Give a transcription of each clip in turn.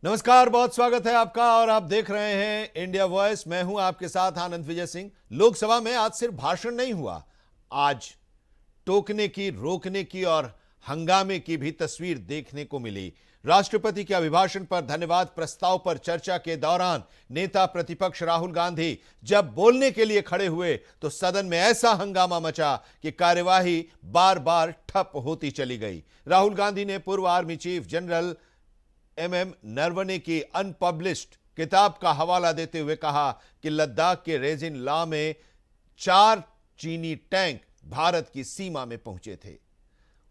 नमस्कार, बहुत स्वागत है आपका और आप देख रहे हैं इंडिया वॉइस। मैं हूं आपके साथ आनंद विजय सिंह। लोकसभा में आज सिर्फ भाषण नहीं हुआ, आज टोकने की, रोकने की और हंगामे की भी तस्वीर देखने को मिली। राष्ट्रपति के अभिभाषण पर धन्यवाद प्रस्ताव पर चर्चा के दौरान नेता प्रतिपक्ष राहुल गांधी जब बोलने के लिए खड़े हुए तो सदन में ऐसा हंगामा मचा कि कार्यवाही बार बार ठप होती चली गई। राहुल गांधी ने पूर्व army chief general MM Naravane की अनपब्लिश्ड किताब का हवाला देते हुए कहा कि लद्दाख के रेजिन ला में 4 चीनी टैंक भारत की सीमा में पहुंचे थे।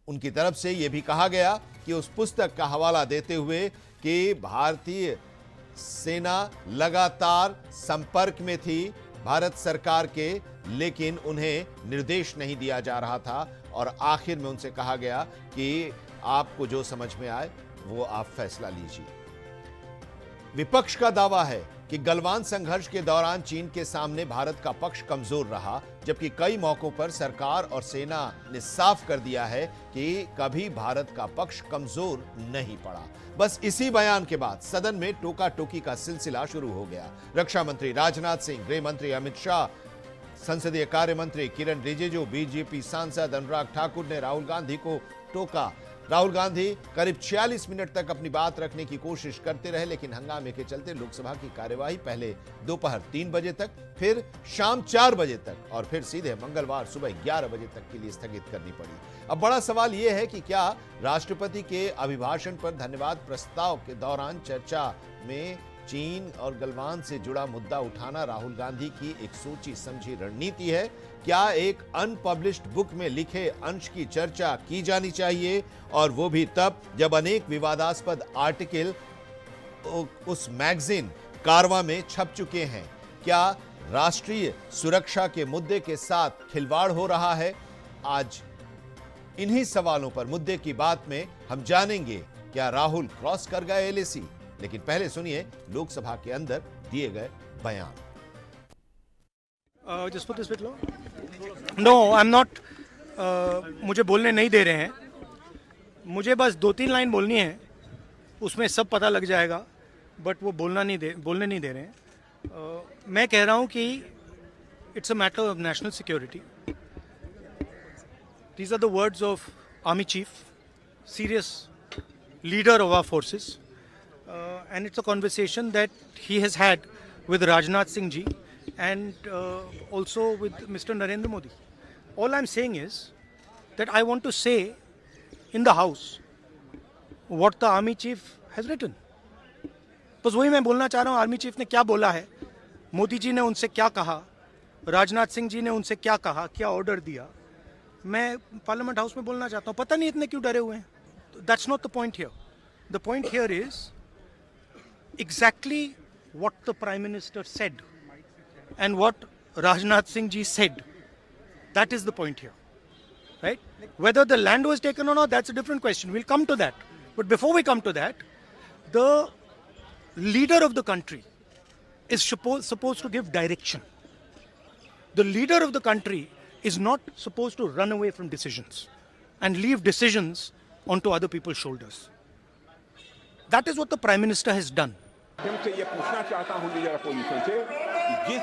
उनकी तरफ से यह भी कहा गया कि उस पुस्तक का हवाला देते हुए कि भारतीय सेना लगातार संपर्क में थी भारत सरकार के, लेकिन उन्हें निर्देश नहीं दिया जा रहा था और आखिर में उनसे कहा गया कि आपको जो समझ में आए वो आप फैसला लीजिए। विपक्ष का दावा है कि गलवान संघर्ष के दौरान चीन के सामने भारत का पक्ष कमजोर रहा, जबकि कई मौकों पर सरकार और सेना ने साफ कर दिया है कि कभी भारत का पक्ष कमजोर नहीं पड़ा। बस इसी बयान के बाद सदन में टोका टोकी का सिलसिला शुरू हो गया। रक्षा मंत्री राजनाथ सिंह, गृह मंत्री अमित शाह, संसदीय कार्य मंत्री किरण रिजिजू, बीजेपी सांसद अनुराग ठाकुर ने राहुल गांधी को टोका। राहुल गांधी करीब 46 मिनट तक अपनी बात रखने की कोशिश करते रहे, लेकिन हंगामे के चलते लोकसभा की कार्यवाही पहले दोपहर 3 बजे तक, फिर शाम 4 बजे तक और फिर सीधे मंगलवार सुबह 11 बजे तक के लिए स्थगित करनी पड़ी। अब बड़ा सवाल यह है कि क्या राष्ट्रपति के अभिभाषण पर धन्यवाद प्रस्ताव के दौरान चर्चा में चीन और गलवान से जुड़ा मुद्दा उठाना राहुल गांधी की एक सोची समझी रणनीति है? क्या एक अनपब्लिश्ड बुक में लिखे अंश की चर्चा की जानी चाहिए, और वो भी तब जब अनेक विवादास्पद आर्टिकल उस मैगजीन कारवां में छप चुके हैं? क्या राष्ट्रीय सुरक्षा के मुद्दे के साथ खिलवाड़ हो रहा है? आज इन्हीं सवालों पर मुद्दे की बात में हम जानेंगे क्या राहुल क्रॉस कर गए एलएसी। लेकिन पहले सुनिए लोकसभा के अंदर दिए गए बयान। Just put this bit low. No, I'm not. मुझे बोलने नहीं दे रहे हैं। मुझे बस 2-3 लाइन बोलनी है, उसमें सब पता लग जाएगा, बट वो बोलने नहीं दे रहे हैं। मैं कह रहा हूँ कि it's a matter of national security. These are the words of Army Chief, serious leader of our forces. And it's a conversation that he has had with Rajnath Singh ji and also with Mr. Narendra Modi. All I'm saying is that I want to say in the House what the Army Chief has written. बस वही मैं बोलना चाह रहा हूँ, army chief ने क्या बोला है, मोदी जी ने उनसे क्या कहा, राजनाथ सिंह जी ने उनसे क्या कहा, क्या ऑर्डर दिया। मैं पार्लियामेंट हाउस में बोलना चाहता हूँ, पता नहीं इतने क्यों डरे हुए हैं। That's not the point here. The point here is exactly what the Prime Minister said and what Rajnath Singh ji said. That is the point here, right? Whether the land was taken or not, that's a different question. We'll come to that. But before we come to that, the leader of the country is supposed to give direction. The leader of the country is not supposed to run away from decisions and leave decisions onto other people's shoulders. That is what the Prime Minister has done. से ये पूछना चाहता हूं leader opposition से, जिस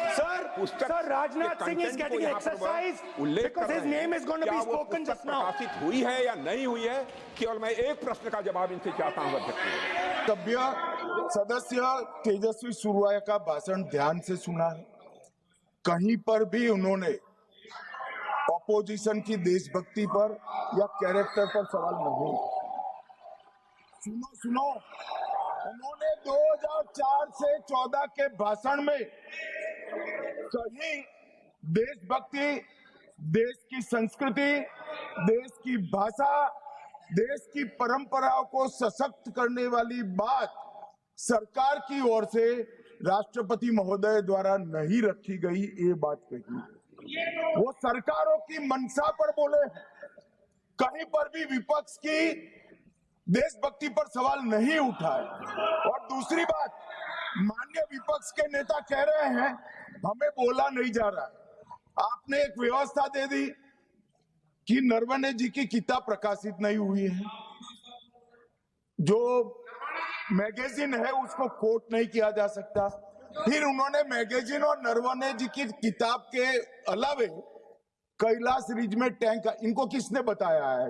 पुस्तक Sir, Rajnath Singh is getting exercise because his name is going to be spoken just now. प्रकाशित हुई है या नहीं हुई है, केवल मैं एक प्रश्न का जवाब इनसे चाहता हूं अध्यक्ष। सभ्य सदस्य तेजस्वी सुरवाया का भाषण ध्यान से सुना है। कहीं पर भी उन्होंने ऑपोजिशन की देशभक्ति पर या कैरेक्टर पर सवाल नहीं। सुनो, उन्होंने 2004 से 14 के भाषण में सही देशभक्ति, देश की संस्कृति, देश की भाषा, देश की परंपराओं को सशक्त करने वाली बात सरकार की ओर से राष्ट्रपति महोदय द्वारा नहीं रखी गई, ये बात कही। वो सरकारों की मंशा पर बोले, कहीं पर भी विपक्ष की देशभक्ति पर सवाल नहीं उठाए। और दूसरी बात, माननीय विपक्ष के नेता कह रहे हैं हमें बोला नहीं जा रहा। आपने एक व्यवस्था दे दी कि नरवणे जी की किताब प्रकाशित नहीं हुई है, जो मैगजीन है उसको कोट नहीं किया जा सकता। फिर उन्होंने मैगजीन और नरवणे जी की किताब के अलावे कैलाश रिज में टैंक, इनको किसने बताया है?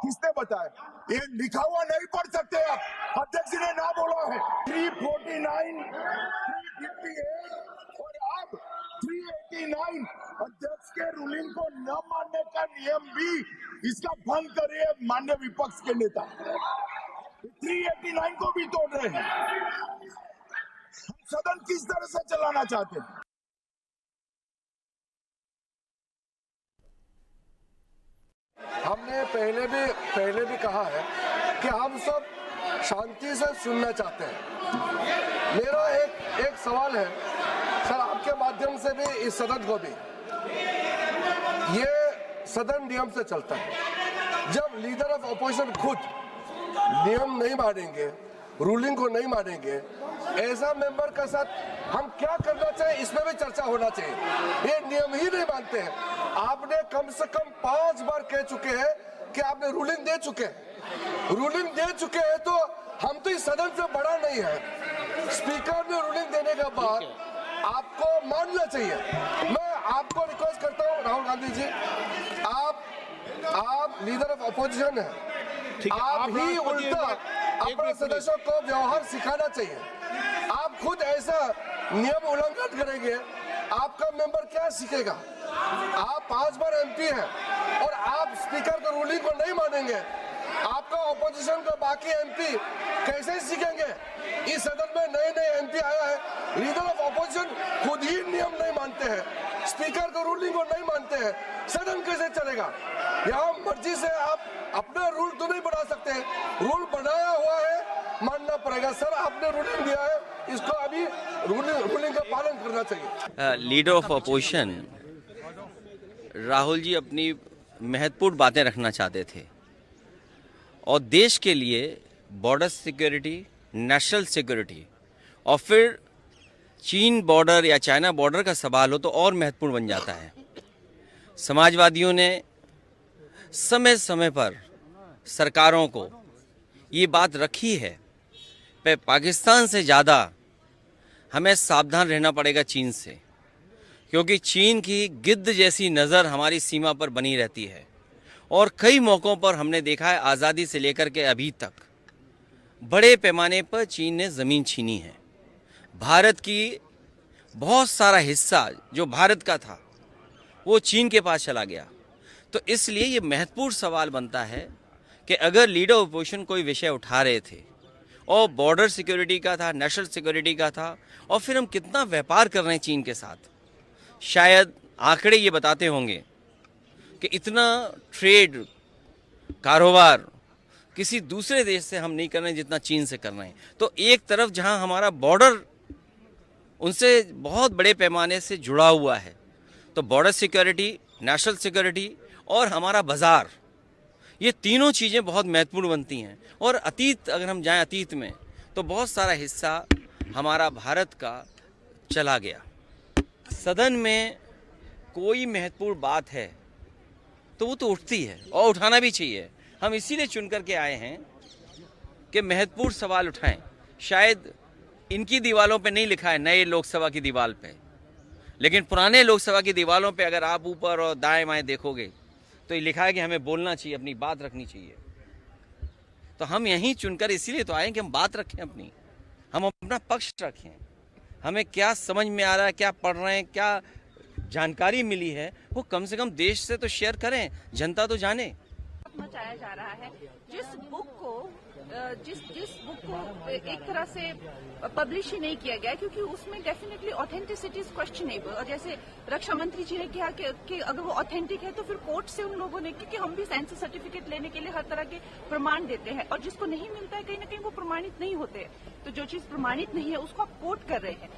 किसने बताया? ये लिखा हुआ नहीं पढ़ सकते आप, अध्यक्ष ने ना बोला है। 349, 358 और अब 389 अध्यक्ष के रूलिंग को न मानने का नियम भी इसका भंग करे माननीय विपक्ष के नेता। 389 को भी तोड़ रहे हैं। हम सदन किस तरह से चलाना चाहते हैं? हमने पहले भी कहा है कि हम सब शांति से सुनना चाहते हैं। मेरा एक सवाल है सर, आपके माध्यम से भी इस सदन को भी, ये सदन नियम से चलता है। जब लीडर ऑफ अपोजिशन खुद नियम नहीं मानेंगे, रूलिंग को नहीं मानेंगे, ऐसा मेंबर के साथ हम क्या करना चाहिए, इसमें भी चर्चा होना चाहिए। ये नियम ही नहीं मानते हैं। आपने कम से कम 5 बार कह चुके हैं कि आपने रूलिंग दे चुके हैं, तो हम तो इस सदन से बड़ा नहीं है। स्पीकर ने रूलिंग देने के बाद आपको मानना चाहिए। मैं आपको रिक्वेस्ट करता हूँ राहुल गांधी जी, आप लीडर ऑफ अपोजिशन है, आप ही उल्टा अपने सदस्यों को व्यवहार सिखाना चाहिए। आप खुद ऐसा नियम उल्लंघन करेंगे, आपका मेंबर क्या सीखेगा? आप 5 बार एमपी हैं और आप स्पीकर के रूलिंग को नहीं मानेंगे, आपका ऑपोजिशन का बाकी एमपी कैसे सीखेंगे? इस सदन में नए एमपी आया है, लीडर ऑफ ऑपोजिशन खुद ही नियम नहीं मानते हैं, स्पीकर के रूलिंग को नहीं मानते हैं, सदन कैसे चलेगा? यहाँ मर्जी से आप अपना रूल तो नहीं बना सकते, रूल बनाया हुआ है, मानना पड़ेगा। सर, आपने रूलिंग दिया है, इसको अभी रूलिंग का पालन करना चाहिए। Leader of opposition Rahul ji अपनी महत्वपूर्ण बातें रखना चाहते थे और देश के लिए बॉर्डर सिक्योरिटी, नेशनल सिक्योरिटी और फिर चीन बॉर्डर या चाइना बॉर्डर का सवाल हो तो और महत्वपूर्ण बन जाता है। समाजवादियों ने समय समय पर सरकारों को ये बात रखी है कि पाकिस्तान से ज़्यादा हमें सावधान रहना पड़ेगा चीन से, क्योंकि चीन की गिद्ध जैसी नज़र हमारी सीमा पर बनी रहती है और कई मौक़ों पर हमने देखा है, आज़ादी से लेकर के अभी तक बड़े पैमाने पर चीन ने ज़मीन छीनी है। भारत की बहुत सारा हिस्सा जो भारत का था वो चीन के पास चला गया। तो इसलिए ये महत्वपूर्ण सवाल बनता है कि अगर लीडर अपोजिशन कोई विषय उठा रहे थे और बॉर्डर सिक्योरिटी का था, नेशनल सिक्योरिटी का था, और फिर हम कितना व्यापार कर रहे हैं चीन के साथ, शायद आंकड़े ये बताते होंगे कि इतना ट्रेड कारोबार किसी दूसरे देश से हम नहीं कर रहे हैं जितना चीन से कर रहे हैं। तो एक तरफ जहां हमारा बॉर्डर उनसे बहुत बड़े पैमाने से जुड़ा हुआ है, तो बॉर्डर सिक्योरिटी, नेशनल सिक्योरिटी और हमारा बाज़ार, ये तीनों चीज़ें बहुत महत्वपूर्ण बनती हैं। और अतीत, अगर हम जाएं अतीत में, तो बहुत सारा हिस्सा हमारा भारत का चला गया। सदन में कोई महत्वपूर्ण बात है तो वो तो उठती है और उठाना भी चाहिए। हम इसीलिए चुन करके आए हैं कि महत्वपूर्ण सवाल उठाएं। शायद इनकी दीवारों पे नहीं लिखा है, नए लोकसभा की दीवार पे, लेकिन पुराने लोकसभा की दीवारों पे अगर आप ऊपर और दाएं बाएं देखोगे तो ये लिखा है कि हमें बोलना चाहिए, अपनी बात रखनी चाहिए। तो हम यहीं चुनकर इसीलिए तो आए कि हम बात रखें अपनी, हम अपना पक्ष रखें, हमें क्या समझ में आ रहा है, क्या पढ़ रहे हैं, क्या जानकारी मिली है, वो कम से कम देश से तो शेयर करें, जनता तो जाने। मचाया जा रहा है जिस बुक को एक तरह से पब्लिश ही नहीं किया गया, क्योंकि उसमें डेफिनेटली ऑथेंटिसिटी इज क्वेश्चनेबल। और जैसे रक्षा मंत्री जी ने कहा कि अगर वो ऑथेंटिक है तो फिर कोर्ट से उन लोगों ने, क्योंकि हम भी सेंसस सर्टिफिकेट लेने के लिए हर तरह के प्रमाण देते हैं, और जिसको नहीं मिलता है कहीं ना कहीं वो प्रमाणित नहीं होते। तो जो चीज प्रमाणित नहीं है उसको आप कोर्ट कर रहे हैं।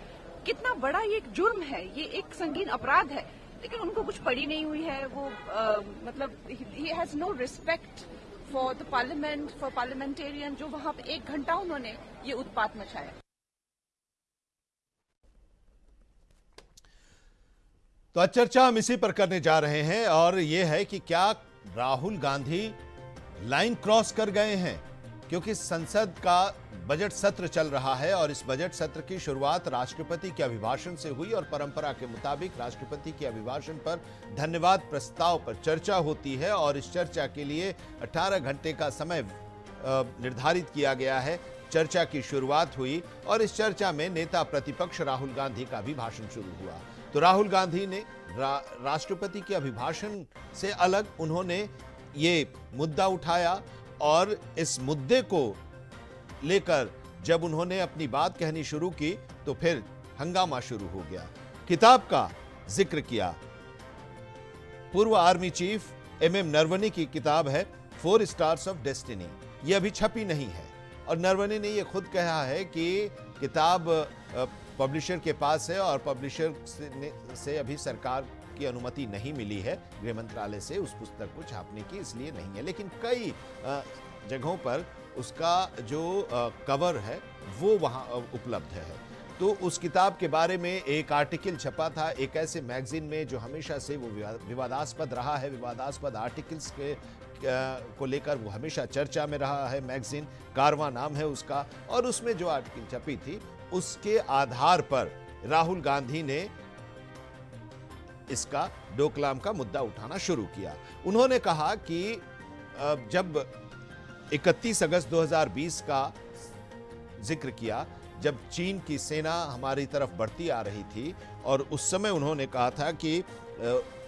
कितना बड़ा ये एक जुर्म है, ये एक संगीन अपराध है, लेकिन उनको कुछ पड़ी नहीं हुई है। वो मतलब he has no respect for the parliament, for parliamentarian, जो वहां पे 1 घंटा उन्होंने ये उत्पात मचाया। तो आज चर्चा हम इसी पर करने जा रहे हैं, और यह है कि क्या राहुल गांधी लाइन क्रॉस कर गए हैं? क्योंकि संसद का बजट सत्र चल रहा है और इस बजट सत्र की शुरुआत राष्ट्रपति के अभिभाषण से हुई और परंपरा के मुताबिक राष्ट्रपति के अभिभाषण पर धन्यवाद प्रस्ताव पर चर्चा होती है और इस चर्चा के लिए 18 घंटे का समय निर्धारित किया गया है। चर्चा की शुरुआत हुई और इस चर्चा में नेता प्रतिपक्ष राहुल गांधी का भी भाषण शुरू हुआ। तो राहुल गांधी ने राष्ट्रपति के अभिभाषण से अलग उन्होंने ये मुद्दा उठाया और इस मुद्दे को लेकर जब उन्होंने अपनी बात कहनी शुरू की तो फिर हंगामा शुरू हो गया। किताब का जिक्र किया। पूर्व आर्मी चीफ एमएम नरवणे की किताब है 4 स्टार्स ऑफ डेस्टिनी। ये अभी छपी नहीं है और नरवणे ने ये खुद कहा है कि किताब पब्लिशर के पास है और पब्लिशर से अभी सरकार की अनुमति नहीं मिली है गृह मंत्रालय से उस पुस्तक को छापने की, इसलिए नहीं है। लेकिन कई जगहों पर उसका जो कवर है वो वहाँ उपलब्ध है। तो उस किताब के बारे में एक आर्टिकल छपा था एक ऐसे मैगजीन में जो हमेशा से वो विवादास्पद रहा है। विवादास्पद आर्टिकल्स के को लेकर वो हमेशा चर्चा में रहा है। मैगजीन कारवां नाम है उसका और उसमें जो आर्टिकल छपी थी उसके आधार पर राहुल गांधी ने इसका डोकलाम का मुद्दा उठाना शुरू किया। उन्होंने कहा कि जब 31 अगस्त 2020 का जिक्र किया, जब चीन की सेना हमारी तरफ बढ़ती आ रही थी और उस समय उन्होंने कहा था कि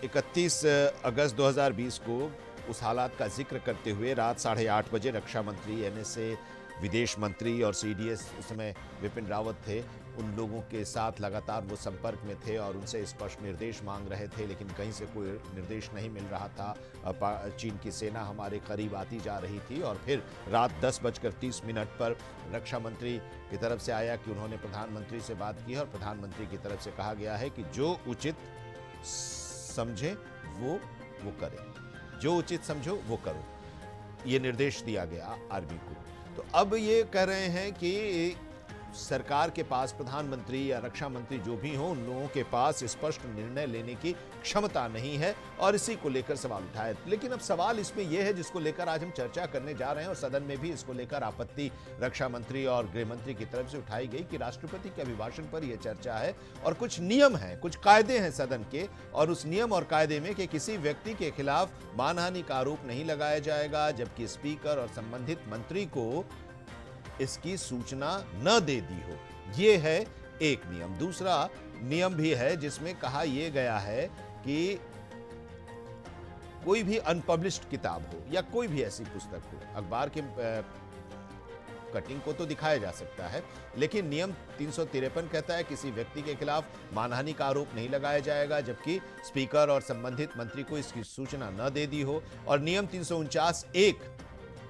31 अगस्त 2020 को उस हालात का जिक्र करते हुए रात 8:30 बजे रक्षा मंत्री, एनएसए, विदेश मंत्री और सीडीएस उस समय विपिन रावत थे, उन लोगों के साथ लगातार वो संपर्क में थे और उनसे स्पष्ट निर्देश मांग रहे थे, लेकिन कहीं से कोई निर्देश नहीं मिल रहा था। चीन की सेना हमारे करीब आती जा रही थी और फिर रात 10:30 पर रक्षा मंत्री की तरफ से आया कि उन्होंने प्रधानमंत्री से बात की है और प्रधानमंत्री की तरफ से कहा गया है कि जो उचित समझे वो करें, जो उचित समझो वो करो, ये निर्देश दिया गया आर्मी को। तो अब ये कह रहे हैं कि सरकार के पास प्रधानमंत्री या रक्षा मंत्री जो भी हो, उन लोगों के पास स्पष्ट निर्णय लेने की क्षमता नहीं है और इसी को लेकर सवाल उठाए। लेकिन अब सवाल इसमें यह है जिसको लेकर आज हम चर्चा करने जा रहे हैं और सदन में भी इसको लेकर आपत्ति रक्षा मंत्री और गृह मंत्री की तरफ से उठाई गई कि राष्ट्रपति के अभिभाषण पर यह चर्चा है और कुछ नियम हैं, कुछ कायदे हैं सदन के और उस नियम और कायदे में कि किसी व्यक्ति के खिलाफ मानहानि का आरोप नहीं लगाया जाएगा जबकि स्पीकर और संबंधित मंत्री को इसकी सूचना न दे दी हो। यह है एक नियम। दूसरा नियम भी है जिसमें कहा यह गया है कि कोई भी अनपब्लिश्ड किताब हो या कोई भी ऐसी पुस्तक हो, अखबार के कटिंग को तो दिखाया जा सकता है, लेकिन नियम 353 कहता है किसी व्यक्ति के खिलाफ मानहानि का आरोप नहीं लगाया जाएगा जबकि स्पीकर और संबंधित मंत्री को इसकी सूचना न दे दी हो। और नियम 349(1)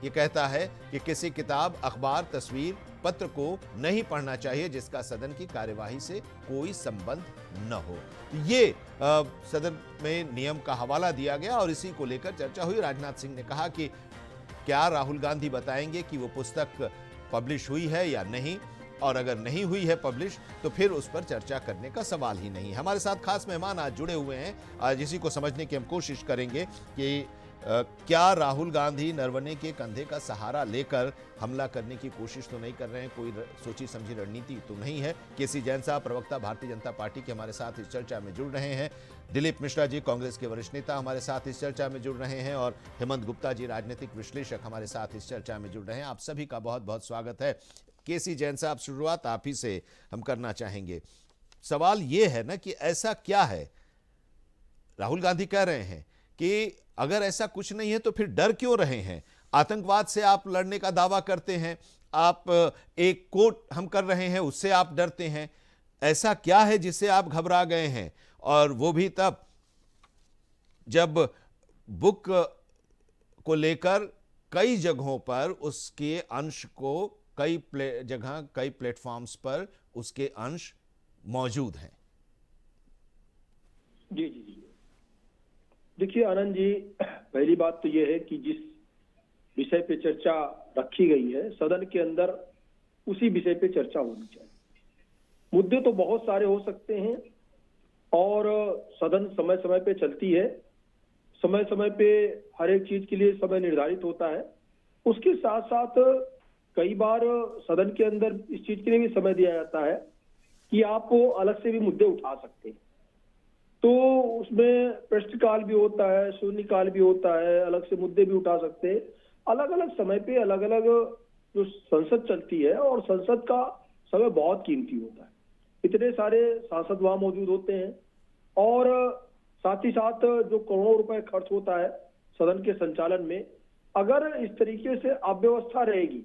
ये कहता है कि किसी किताब, अखबार, तस्वीर, पत्र को नहीं पढ़ना चाहिए जिसका सदन की कार्यवाही से कोई संबंध न हो। ये सदन में नियम का हवाला दिया गया और इसी को लेकर चर्चा हुई। राजनाथ सिंह ने कहा कि क्या राहुल गांधी बताएंगे कि वो पुस्तक पब्लिश हुई है या नहीं, और अगर नहीं हुई है पब्लिश तो फिर उस पर चर्चा करने का सवाल ही नहीं है। हमारे साथ खास मेहमान आज जुड़े हुए हैं। आज इसी को समझने की हम कोशिश करेंगे कि क्या राहुल गांधी नरवणे के कंधे का सहारा लेकर हमला करने की कोशिश तो नहीं कर रहे हैं, कोई सोची समझी रणनीति तो नहीं है। केसी जैन साहब, प्रवक्ता भारतीय जनता पार्टी के, हमारे साथ इस चर्चा में जुड़ रहे हैं। दिलीप मिश्रा जी, कांग्रेस के वरिष्ठ नेता, हमारे साथ इस चर्चा में जुड़ रहे हैं और हेमंत गुप्ता जी, राजनीतिक विश्लेषक, हमारे साथ इस चर्चा में जुड़ रहे हैं। आप सभी का बहुत बहुत स्वागत है। केसी जैन साहब, शुरुआत आप ही से हम करना चाहेंगे। सवाल ये है ना कि ऐसा क्या है, राहुल गांधी कह रहे हैं कि अगर ऐसा कुछ नहीं है तो फिर डर क्यों रहे हैं? आतंकवाद से आप लड़ने का दावा करते हैं, आप एक कोट हम कर रहे हैं उससे आप डरते हैं। ऐसा क्या है जिससे आप घबरा गए हैं? और वो भी तब जब बुक को लेकर कई जगहों पर उसके अंश को कई प्लेटफॉर्म्स पर उसके अंश मौजूद हैं। जी जी जी, देखिए आनंद जी, पहली बात तो यह है कि जिस विषय पे चर्चा रखी गई है सदन के अंदर, उसी विषय पे चर्चा होनी चाहिए। मुद्दे तो बहुत सारे हो सकते हैं और सदन समय समय पे चलती है, समय समय पे हर एक चीज के लिए समय निर्धारित होता है। उसके साथ साथ कई बार सदन के अंदर इस चीज के लिए भी समय दिया जाता है कि आप अलग से भी मुद्दे उठा सकते हैं। तो उसमें प्रश्नकाल भी होता है, शून्यकाल भी होता है, अलग से मुद्दे भी उठा सकते हैं। अलग अलग समय पे अलग अलग जो संसद चलती है, और संसद का समय बहुत कीमती होता है। इतने सारे सांसद वहां मौजूद होते हैं, और साथ ही साथ जो करोड़ों रुपए खर्च होता है सदन के संचालन में, अगर इस तरीके से अव्यवस्था रहेगी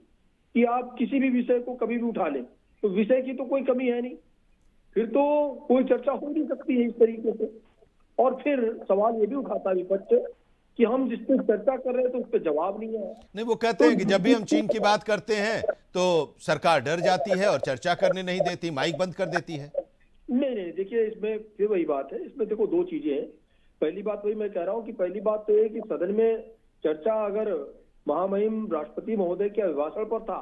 कि आप किसी भी विषय को कभी भी उठा लें, तो विषय की तो कोई कमी है नहीं, फिर तो कोई चर्चा हो नहीं सकती है इस तरीके से। और फिर सवाल ये भी उठाता है विपक्ष कि हम जिस पे चर्चा कर रहे हैं तो उस पर जवाब नहीं है। नहीं, वो कहते हैं कि जब भी हम चीन की बात करते हैं तो सरकार डर जाती है और चर्चा करने नहीं देती, माइक बंद कर देती है। नहीं, देखिए इसमें फिर वही बात है, इसमें देखो दो चीजें हैं। पहली बात वही मैं कह रहा हूँ कि पहली बात तो ये कि सदन में चर्चा अगर महामहिम राष्ट्रपति महोदय के अभिभाषण पर था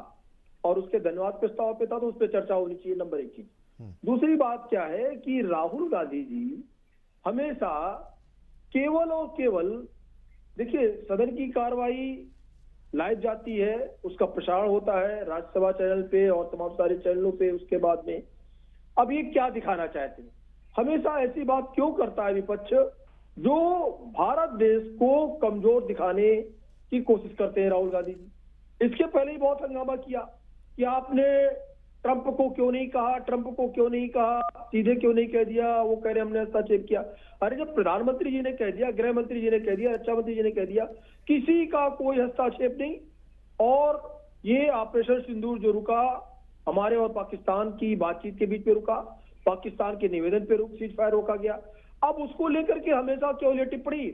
और उसके धन्यवाद प्रस्ताव पे था, तो उस पर चर्चा होनी चाहिए, नंबर एक चीज। दूसरी बात क्या है कि राहुल गांधी जी हमेशा केवल और केवल, देखिए सदन की कार्रवाई लाइव जाती है, उसका प्रसारण होता है राज्यसभा चैनल पे और तमाम सारे चैनलों पे। उसके बाद में अब ये क्या दिखाना चाहते हैं, हमेशा ऐसी बात क्यों करता है विपक्ष जो भारत देश को कमजोर दिखाने की कोशिश करते हैं राहुल गांधी जी। इसके पहले ही बहुत हंगामा किया कि आपने ट्रंप को क्यों नहीं कहा, ट्रंप को क्यों नहीं कहा, सीधे क्यों नहीं कह दिया, वो कह रहे हमने हस्तक्षेप किया। अरे जब प्रधानमंत्री जी ने कह दिया, गृह मंत्री जी ने कह दिया, रक्षा मंत्री जी ने कह दिया, किसी का कोई हस्तक्षेप नहीं। और ये ऑपरेशन सिंदूर जो रुका हमारे और पाकिस्तान की बातचीत के बीच में रुका, पाकिस्तान के निवेदन पे सीज फायर रोका गया। अब उसको लेकर के हमेशा क्यों ये टिप्पणी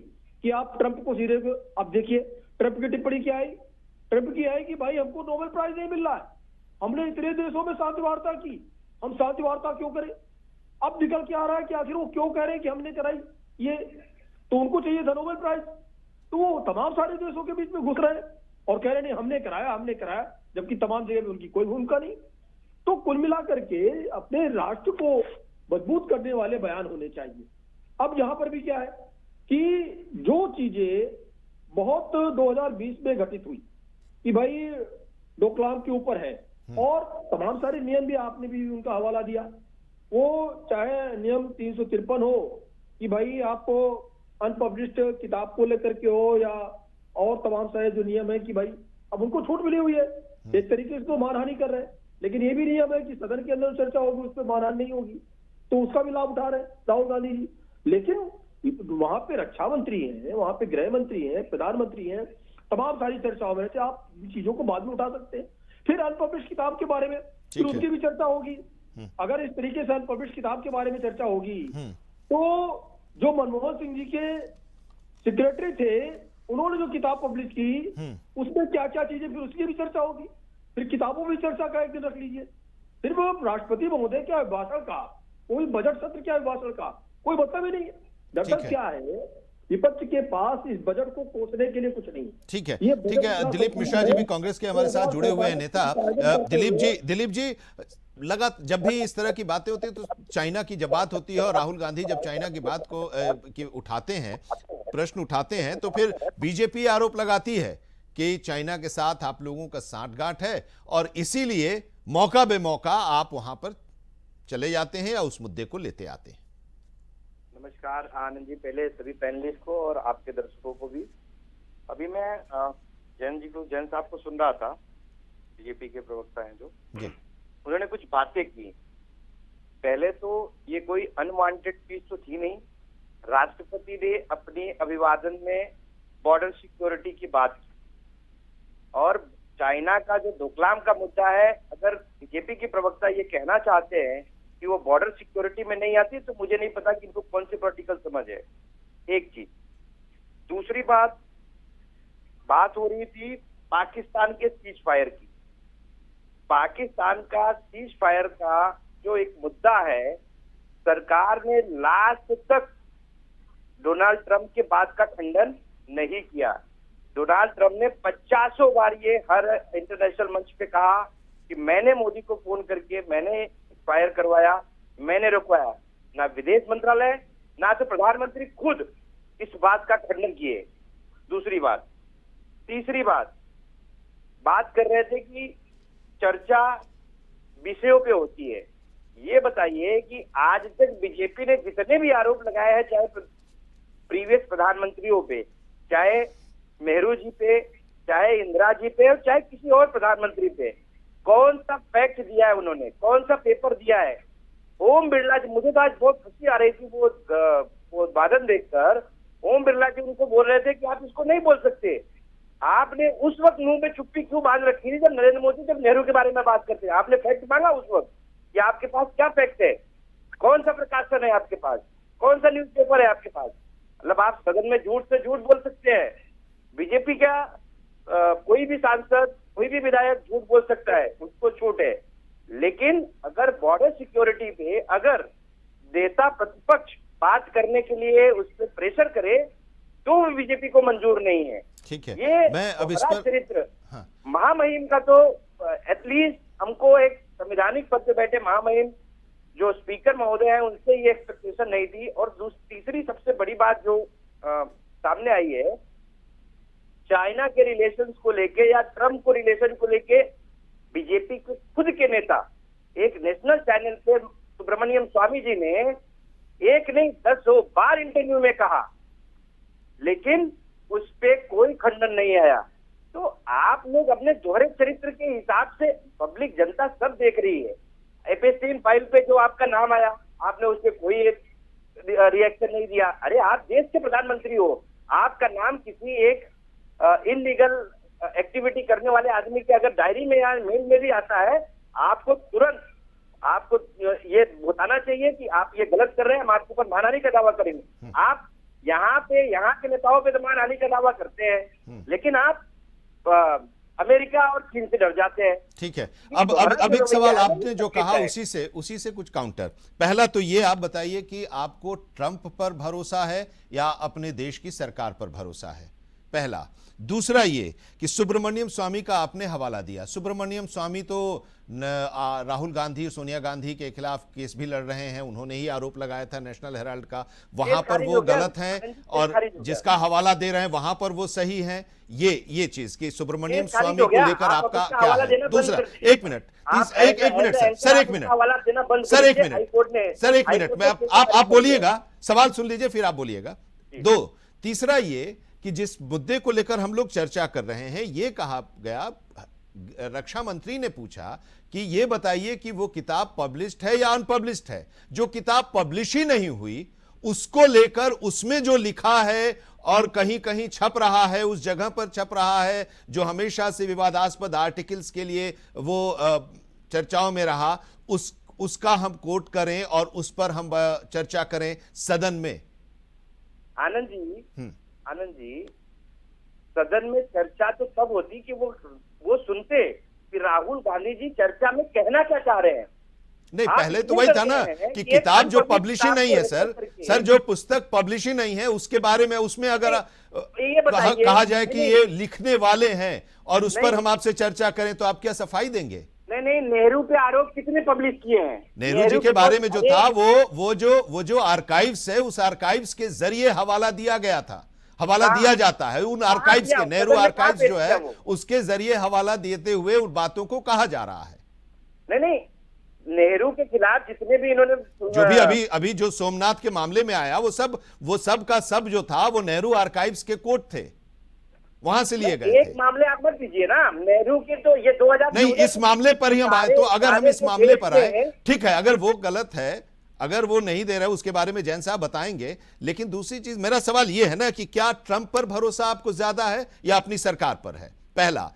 कि आप ट्रंप को सीधे, अब देखिए ट्रंप की टिप्पणी क्या आई, ट्रंप की आई कि भाई हमको नोबेल प्राइज नहीं मिल रहा है, हमने इतने देशों में शांति वार्ता की, हम शांति वार्ता क्यों करें। अब निकल के आ रहा है कि आखिर वो क्यों कह रहे हैं कि हमने कराई ये, तो उनको चाहिए था नोबेल प्राइज। तो वो तमाम सारे देशों के बीच में घुस रहे हैं और कह रहे नहीं हमने कराया, जबकि तमाम जगह में उनकी कोई भूमिका नहीं। तो कुल मिलाकर के अपने राष्ट्र को मजबूत करने वाले बयान होने चाहिए। अब यहां पर भी क्या है कि जो चीजें बहुत 2020 में घटित हुई कि भाई डोकलाम के ऊपर है, और तमाम सारे नियम भी आपने भी उनका हवाला दिया, वो चाहे नियम 353 हो कि भाई आपको अनपब्लिश्ड किताब को लेकर के हो, या और तमाम सारे जो नियम है कि भाई अब उनको छूट मिली हुई है, एक तरीके से तो मानहानि कर रहे हैं। लेकिन ये भी नियम है कि सदन के अंदर चर्चा होगी, उस पर मानहानि नहीं होगी, तो उसका भी लाभ उठा रहे हैं राहुल गांधी जी। लेकिन वहां पे रक्षा मंत्री हैं, वहां पे गृह मंत्री हैं, प्रधानमंत्री हैं, तमाम सारी चर्चाओं में से आप चीजों को बाद में उठा सकते हैं। फिर अनपब्लिश्ड किताब के बारे में फिर उसकी भी चर्चा होगी। अगर इस तरीके से अनपब्लिश्ड किताब के बारे में चर्चा होगी तो जो मनमोहन सिंह जी के सेक्रेटरी थे उन्होंने जो किताब पब्लिश की उसमें क्या क्या चीजें, फिर उसकी भी चर्चा होगी। फिर किताबों में चर्चा का एक दिन रख लीजिए। फिर वो राष्ट्रपति महोदय के अभिभाषण का, कोई बजट सत्र के अभिभाषण का कोई मतलब ही नहीं है। दरअसल क्या है, विपक्ष के पास इस बजट को कोसने के लिए कुछ नहीं। ठीक है दिलीप मिश्रा जी भी कांग्रेस के हमारे साथ जुड़े हुए हैं नेता। दिलीप जी लगा जब भी इस तरह की बातें होती है तो चाइना की जब बात होती है और राहुल गांधी जब चाइना की बात को उठाते हैं, प्रश्न उठाते हैं, तो फिर बीजेपी आरोप लगाती है कि चाइना के साथ आप लोगों का साठगांठ है और इसीलिए मौका बेमौका आप वहां पर चले जाते हैं या उस मुद्दे को लेते आते हैं। नमस्कार आनंद जी, पहले सभी पैनलिस्ट को और आपके दर्शकों को भी। अभी मैं जैन साहब को सुन रहा था, बीजेपी के प्रवक्ता हैं जो, उन्होंने कुछ बातें की। पहले तो ये कोई अनवांटेड चीज तो थी नहीं। राष्ट्रपति ने अपने अभिवादन में बॉर्डर सिक्योरिटी की बात की, और चाइना का जो डोकलाम का मुद्दा है, अगर बीजेपी के प्रवक्ता ये कहना चाहते हैं कि वो बॉर्डर सिक्योरिटी में नहीं आती, तो मुझे नहीं पता कि इनको कौन सी पॉलिटिकल समझ है। एक चीज। दूसरी बात हो रही थी पाकिस्तान के सीज फायर की। पाकिस्तान का सीज फायर का जो एक मुद्दा है, सरकार ने लास्ट तक डोनाल्ड ट्रंप के बात का खंडन नहीं किया। डोनाल्ड ट्रंप ने 50 बार ये हर इंटरनेशनल मंच पे कहा कि मैंने मोदी को फोन करके मैंने फायर करवाया, मैंने रुकवाया। ना विदेश मंत्रालय ना तो प्रधानमंत्री खुद इस बात का खंडन किए। दूसरी बात। तीसरी बात कर रहे थे कि चर्चा विषयों पे होती है। ये बताइए कि आज तक बीजेपी ने जितने भी आरोप लगाए हैं, चाहे प्रीवियस प्रधानमंत्रियों पे, चाहे नेहरू जी पे, चाहे इंदिरा जी पे, और चाहे किसी और प्रधानमंत्री पे, कौन सा फैक्ट दिया है उन्होंने, कौन सा पेपर दिया है? ओम बिरला जी, मुझे तो आज बहुत खुशी आ रही थी वो वादन देखकर। ओम बिरला जी उनको बोल रहे थे कि आप इसको नहीं बोल सकते। आपने उस वक्त मुंह में चुप्पी क्यों बांध रखी थी जब नरेंद्र मोदी जब नेहरू के बारे में बात करते हैं? आपने फैक्ट मांगा उस वक्त कि आपके पास क्या फैक्ट है? कौन सा प्रकाशन है आपके पास? कौन सा न्यूज़पेपर है आपके पास? मतलब आप सदन में झूठ से झूठ बोल सकते हैं। बीजेपी का कोई भी सांसद, कोई भी विधायक झूठ बोल सकता है, उसको छूट है। लेकिन अगर बॉर्डर सिक्योरिटी पे अगर नेता प्रतिपक्ष बात करने के लिए उस पर प्रेशर करे तो बीजेपी को मंजूर नहीं है। ठीक है, ये मैं अब इस पर चरित्र हाँ। महामहिम का तो एटलीस्ट हमको एक संवैधानिक पद पे बैठे महामहिम जो स्पीकर महोदय हैं उनसे ये एक्सपेक्टेशन नहीं थी। और तीसरी सबसे बड़ी बात जो सामने आई है, चाइना के रिलेशंस को लेके या ट्रम्प को रिलेशन को लेके बीजेपी के खुद के नेता एक नेशनल चैनल पे सुब्रमण्यम स्वामी जी ने एक नहीं 10 बार इंटरव्यू में कहा, लेकिन उस पे कोई खंडन नहीं आया। तो आप लोग अपने दोहरे चरित्र के हिसाब से, पब्लिक जनता सब देख रही है। FA3 फाइल पे जो आपका नाम आया, आपने उस पर कोई रिएक्शन नहीं दिया। अरे आप देश के प्रधानमंत्री हो, आपका नाम किसी एक इलीगल एक्टिविटी करने वाले आदमी के अगर डायरी में या मेल में भी आता है, आपको तुरंत आपको ये बताना चाहिए कि आप ये गलत कर रहे हैं, हम आपके ऊपर मानहानि का दावा करेंगे। आप यहाँ के नेताओं पे तो मानहानि का दावा करते हैं, लेकिन आप अमेरिका और चीन से डर जाते हैं। ठीक है, अब एक सवाल आपने जो कहा उसी से कुछ काउंटर। पहला तो ये आप बताइए कि आपको ट्रंप पर भरोसा है या अपने देश की सरकार पर भरोसा है, पहला। दूसरा ये कि सुब्रमण्यम स्वामी का आपने हवाला दिया। सुब्रमण्यम स्वामी तो राहुल गांधी, सोनिया गांधी के खिलाफ केस भी लड़ रहे हैं, उन्होंने ही आरोप लगाया था नेशनल हेराल्ड का, वहां पर वो गलत हैं और जिसका हवाला दे रहे हैं वहां पर वो सही हैं। ये चीज कि सुब्रमण्यम स्वामी को लेकर आपका क्या है? दूसरा, एक मिनट सर, एक मिनट में आप बोलिएगा, सवाल सुन लीजिए फिर आप बोलिएगा। तीसरा ये कि जिस मुद्दे को लेकर हम लोग चर्चा कर रहे हैं, ये कहा गया, रक्षा मंत्री ने पूछा कि ये बताइए कि वो किताब पब्लिश्ड है या अनपब्लिश्ड है। जो किताब पब्लिश ही नहीं हुई उसको लेकर उसमें जो लिखा है और कहीं कहीं छप रहा है, उस जगह पर छप रहा है जो हमेशा से विवादास्पद आर्टिकल्स के लिए वो चर्चाओं में रहा, उसका हम कोट करें और उस पर हम चर्चा करें सदन में। आनंद जी, सदन में चर्चा तो तब होती कि वो सुनते कि राहुल गांधी जी चर्चा में कहना क्या चाह रहे हैं। नहीं, पहले तो वही था ना कि किताब जो पब्लिश ही नहीं है सर, जो पुस्तक पब्लिश ही नहीं है उसके बारे में, उसमें अगर कहा जाए कि ये लिखने वाले हैं और उस पर हम आपसे चर्चा करें तो आप क्या सफाई देंगे? नहीं, नेहरू पे आरोप कितने पब्लिश किए हैं? नेहरू जी के बारे में जो था वो जो आर्काइव्स है, उस आर्काइव्स के जरिए हवाला दिया गया था, हवाला दिया जाता है उन आर्काइव्स के, नेहरू आर्काइव्स जो है उसके जरिए हवाला देते हुए उन बातों को कहा जा रहा है। नहीं, नेहरू के खिलाफ जितने भी इन्होंने जो भी अभी जो सोमनाथ के मामले में आया वो सब का सब जो था वो नेहरू आर्काइव्स के कोट थे, वहां से लिए गए। एक मामले आप मत दीजिए ना नेहरू के, तो ये 2000 नहीं, इस मामले पर ही हम आए। तो अगर हम इस मामले पर आए, ठीक है, अगर वो गलत है, अगर वो नहीं दे रहे उसके बारे में जैन साहब बताएंगे। लेकिन दूसरी चीज, मेरा सवाल ये है ना कि क्या ट्रंप पर भरोसा आपको ज्यादा है या अपनी सरकार पर है? पहला,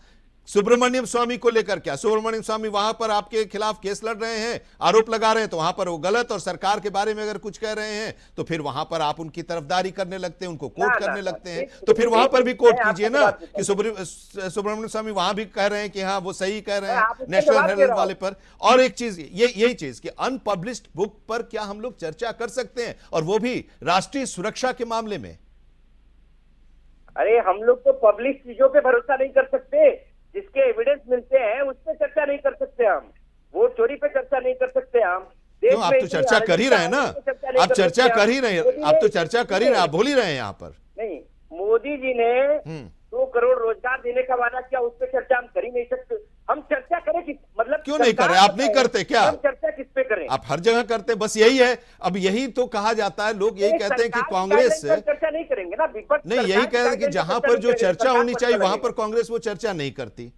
सुब्रमण्यम स्वामी को लेकर क्या? सुब्रमण्यम स्वामी वहां पर आपके खिलाफ केस लड़ रहे हैं, आरोप लगा रहे हैं, तो वहां पर वो गलत, और सरकार के बारे में अगर कुछ कह रहे हैं तो फिर वहां पर आप उनकी तरफदारी करने लगते हैं, उनको कोट करने लगते हैं। तो फिर वहां पर भी कोट कीजिए ना कि सुब्रमण्यम स्वामी वहां भी कह रहे हैं कि हाँ वो सही कह रहे हैं नेशनल हेराल्ड वाले पर। और एक चीज यही चीज कि अनपब्लिश्ड बुक पर क्या हम लोग चर्चा कर सकते हैं, और वो भी राष्ट्रीय सुरक्षा के मामले में? अरे हम लोग तो पब्लिक चीजों पे भरोसा नहीं कर सकते, जिसके एविडेंस मिलते हैं उस पर चर्चा नहीं कर सकते हम, वोट चोरी पे चर्चा नहीं कर सकते हम। क्यों? आप तो चर्चा कर ही रहे हैं ना, आप चर्चा कर ही रहे हैं, आप तो चर्चा कर ही रहे हैं, आप बोल ही रहे हैं यहाँ पर। नहीं, मोदी जी ने 2 करोड़ रोजगार देने का वादा किया, उस पर चर्चा हम कर ही नहीं सकते। हम चर्चा करें कि मतलब क्यों नहीं कर रहे? आप नहीं करते क्या? हम चर्चा किस पे करें? आप हर जगह करते, बस यही है। अब यही तो कहा जाता है, लोग यही कहते हैं कि कांग्रेस सरकार की चर्चा नहीं करेंगे ना, विपक्ष नहीं, यही सरकार कह रहे हैं कि की जहां चर्चा पर नहीं जो करेंगे, चर्चा सरकार होनी पर चाहिए वहां करेंगे। पर कांग्रेस वो चर्चा नहीं करती।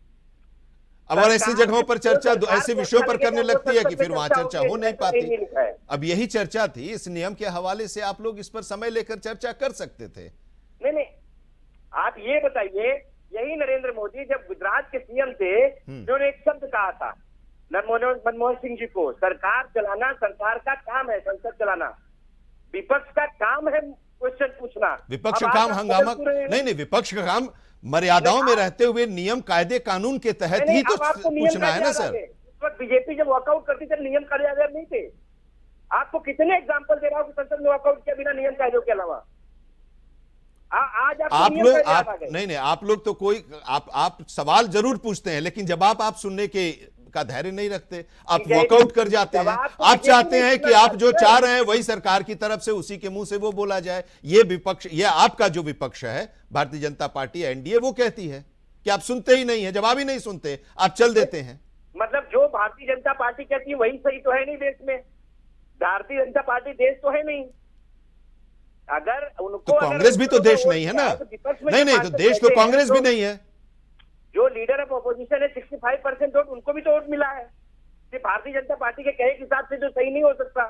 अब और ऐसी सरकार जगहों पर जो चर्चा सरकार ऐसे को विषयों अच्छा पर करने लगेगा, लगती वो है कि संसद में फिर वहां चर्चा चर्चा होगी, हो नहीं ऐसा कहीं पाती। नहीं लिखा है। अब यही चर्चा थी, इस नियम के हवाले से आप लोग इस पर समय लेकर चर्चा कर सकते थे। नहीं नहीं, आप ये बताइए, यही नरेंद्र मोदी जब गुजरात के सीएम थे, उन्होंने एक शब्द कहा था मनमोहन सिंह जी को, सरकार चलाना सरकार का काम है, संसद चलाना विपक्ष का काम है, क्वेश्चन पूछना। विपक्ष अब का काम आप हंगामा बदल क्यों रहे हैं? नहीं, विपक्ष का काम मर्यादाओं में रहते हुए नियम कायदे कानून के तहत नहीं, ही तो अब आपको नियम पूछना है ना कायदे याद आ सर। गए। उस वक्त बीजेपी जब वॉकआउट करती थी, नियम कायदे याद नहीं थे। आपको कितने एग्जाम्पल दे रहा हूँ कि संसद में वॉकआउट किया बिना नियम कायदों के अलावा। आज आप नियम लोग कायदे याद आ आप गए। नहीं नहीं, आप लोग तो कोई आप सवाल जरूर पूछते हैं, लेकिन जवाब आप सुनने के का धैर्य नहीं रखते, आप ठीक है, वॉकआउट कर जाते हैं। जवाब तो आप बीजेपी चाहते ने हैं इतना कि आप जो दिया चाह है। रहे हैं वही सरकार की तरफ से उसी के मुंह से वो बोला जाए। ये विपक्ष, ये आपका जो विपक्ष है भारतीय जनता पार्टी एनडीए, वो कहती है कि आप सुनते ही नहीं है, जवाब ही नहीं सुनते, आप चल देते हैं। मतलब जो भारतीय जनता पार्टी कहती है वही सही तो है नहीं देश में। भारतीय जनता पार्टी देश तो है नहीं। अगर उनको तो कांग्रेस भी तो देश नहीं है ना। नहीं नहीं, तो देश तो कांग्रेस भी नहीं है। जो लीडर ऑफ अपोजिशन है 65% वोट, उनको भी तो वोट मिला है। सिर्फ भारतीय जनता पार्टी के कहे के हिसाब से जो सही नहीं हो सकता।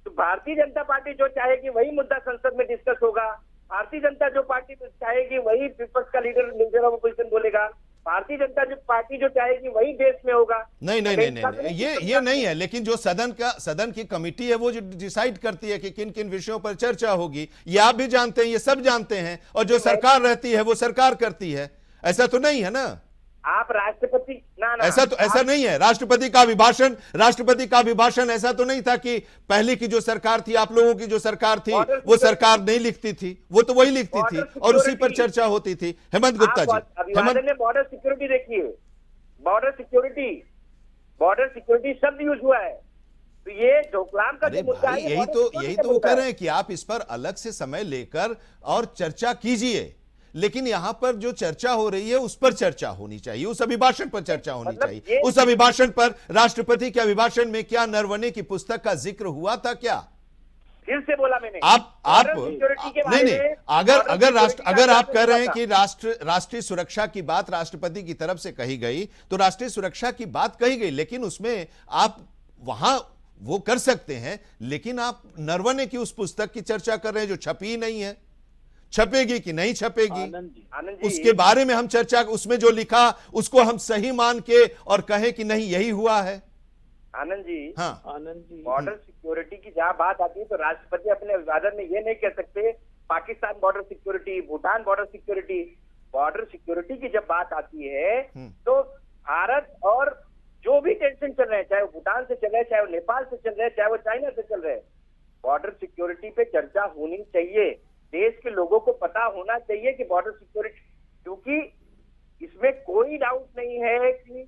तो भारतीय जनता पार्टी जो चाहेगी वही मुद्दा संसद में डिस्कस होगा। भारतीय जनता जो पार्टी चाहेगी वही विपक्ष का लीडर ऑफ अपोजिशन बोलेगा। भारतीय जनता जो पार्टी जो चाहेगी वही देश में होगा। नहीं नहीं नहीं नहीं, ये नहीं है। लेकिन जो सदन की कमेटी है वो जो डिसाइड करती है कि किन किन विषयों पर चर्चा होगी, ये आप भी जानते हैं, ये सब जानते हैं। और जो सरकार रहती है वो सरकार करती है, ऐसा तो नहीं है ना। आप राष्ट्रपति ना ऐसा नहीं है। राष्ट्रपति का अभिभाषण ऐसा तो नहीं था कि पहले की जो सरकार थी, आप लोगों की जो सरकार थी, वो सरकार नहीं लिखती थी, वो तो वही लिखती थी और उसी पर चर्चा होती थी। हेमंत गुप्ता जी, अभिवादन में बॉर्डर सिक्योरिटी देखिए, बॉर्डर सिक्योरिटी शब्द यूज हुआ है। तो ये डोकलाम का जो मुद्दा है, यही तो वो कह रहे हैं कि आप इस पर अलग से समय लेकर और चर्चा कीजिए। लेकिन यहां पर जो चर्चा हो रही है उस पर चर्चा होनी चाहिए, उस अभिभाषण पर चर्चा होनी चाहिए। उस अभिभाषण पर, राष्ट्रपति के अभिभाषण में क्या नरवणे की पुस्तक का जिक्र हुआ था क्या? फिर से बोला मैंने। आप नहीं, अगर आप कह रहे हैं कि राष्ट्रीय सुरक्षा की बात राष्ट्रपति की तरफ से कही गई, तो राष्ट्रीय सुरक्षा की बात कही गई, लेकिन उसमें आप वहां वो कर सकते हैं। लेकिन आप नरवणे की उस पुस्तक की चर्चा कर रहे हैं जो छपी नहीं है। छपेगी कि नहीं छपेगी, आनंद जी, उसके बारे में हम चर्चा, उसमें जो लिखा उसको हम सही मान के और कहें कि नहीं यही हुआ है। आनंद जी, हाँ, बॉर्डर सिक्योरिटी की जहां बात आती है तो राष्ट्रपति अपने अभिवादन में ये नहीं कह सकते Pakistan border security, Bhutan border security की जब बात आती है तो भारत और जो भी टेंशन चल रहे हैं, चाहे वो भूटान से चल रहे हैं, चाहे वो नेपाल से चल रहे हैं, चाहे वो चाइना से चल रहे हैं, बॉर्डर सिक्योरिटी पे चर्चा होनी चाहिए। देश के लोगों को पता होना चाहिए कि बॉर्डर सिक्योरिटी, क्योंकि इसमें कोई डाउट नहीं है कि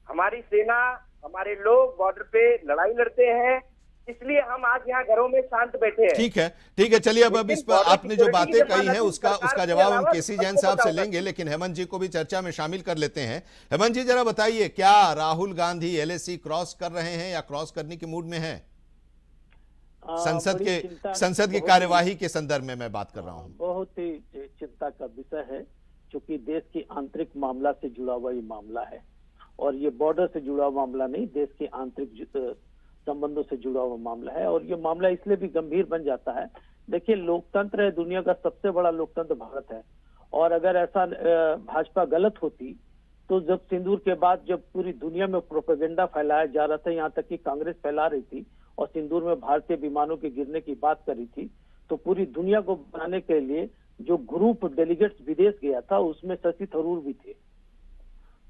हमारी सेना, हमारे लोग बॉर्डर पे लड़ाई लड़ते हैं, इसलिए हम आज यहाँ घरों में शांत बैठे हैं। ठीक है, चलिए अब इस पर आपने जो बातें कही हैं उसका जवाब हम केसी जैन साहब से लेंगे, लेकिन हेमंत जी को भी चर्चा में शामिल कर लेते हैं। हेमंत जी, जरा बताइए, क्या राहुल गांधी एलएसी क्रॉस कर रहे हैं या क्रॉस करने के मूड में हैं? संसद की कार्यवाही के संदर्भ में मैं बात कर रहा हूँ। बहुत ही चिंता का विषय है, क्योंकि देश की आंतरिक मामला से जुड़ा हुआ ये मामला है, और ये बॉर्डर से जुड़ा हुआ मामला नहीं, देश के आंतरिक संबंधों से जुड़ा हुआ मामला है। और ये मामला इसलिए भी गंभीर बन जाता है, देखिए लोकतंत्र है, दुनिया का सबसे बड़ा लोकतंत्र भारत है, और अगर ऐसा भाजपा गलत होती तो जब सिंदूर के बाद जब पूरी दुनिया में प्रोपेगेंडा फैलाया जा रहा था, यहाँ तक कि कांग्रेस फैला रही थी और सिंदूर में भारतीय विमानों के गिरने की बात करी थी, तो पूरी दुनिया को बनाने के लिए जो ग्रुप डेलीगेट्स विदेश गया था उसमें शशि थरूर भी थे।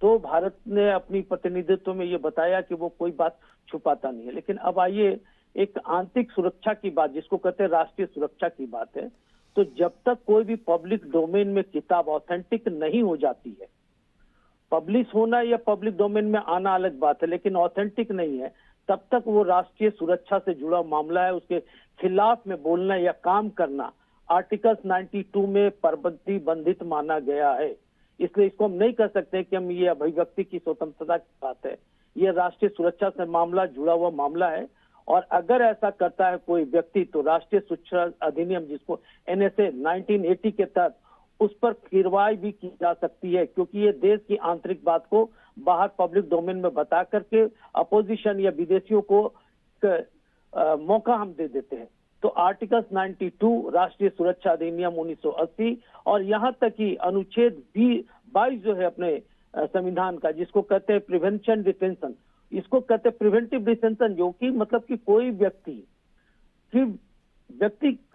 तो भारत ने अपनी प्रतिनिधित्व में ये बताया कि वो कोई बात छुपाता नहीं है। लेकिन अब आइए एक आंतरिक सुरक्षा की बात, जिसको कहते हैं राष्ट्रीय सुरक्षा की बात है, तो जब तक कोई भी पब्लिक डोमेन में किताब ऑथेंटिक नहीं हो जाती है, पब्लिश होना या पब्लिक डोमेन में आना अलग बात है, लेकिन ऑथेंटिक नहीं है, तब तक वो राष्ट्रीय सुरक्षा से जुड़ा मामला है, उसके खिलाफ में बोलना या काम करना आर्टिकल 92 में प्रतिबंधित माना गया है। इसलिए इसको हम नहीं कह सकते कि हम ये अभिव्यक्ति की स्वतंत्रता की बात है। ये राष्ट्रीय सुरक्षा से मामला जुड़ा हुआ मामला है, और अगर ऐसा करता है कोई व्यक्ति तो राष्ट्रीय सुरक्षा अधिनियम जिसको NSA 1980 के तहत उस पर कार्रवाई भी की जा सकती है, क्योंकि ये देश की आंतरिक बात को बाहर पब्लिक डोमेन में बता करके अपोजिशन या विदेशियों को मौका हम दे देते हैं। तो आर्टिकल 92 राष्ट्रीय सुरक्षा अधिनियम 1980 और यहाँ तक कि अनुच्छेद 22 जो है अपने संविधान का, जिसको कहते हैं प्रिवेंशन डिटेंशन, इसको कहते हैं प्रिवेंटिव डिटेंशन, जो कि मतलब कि कोई व्यक्ति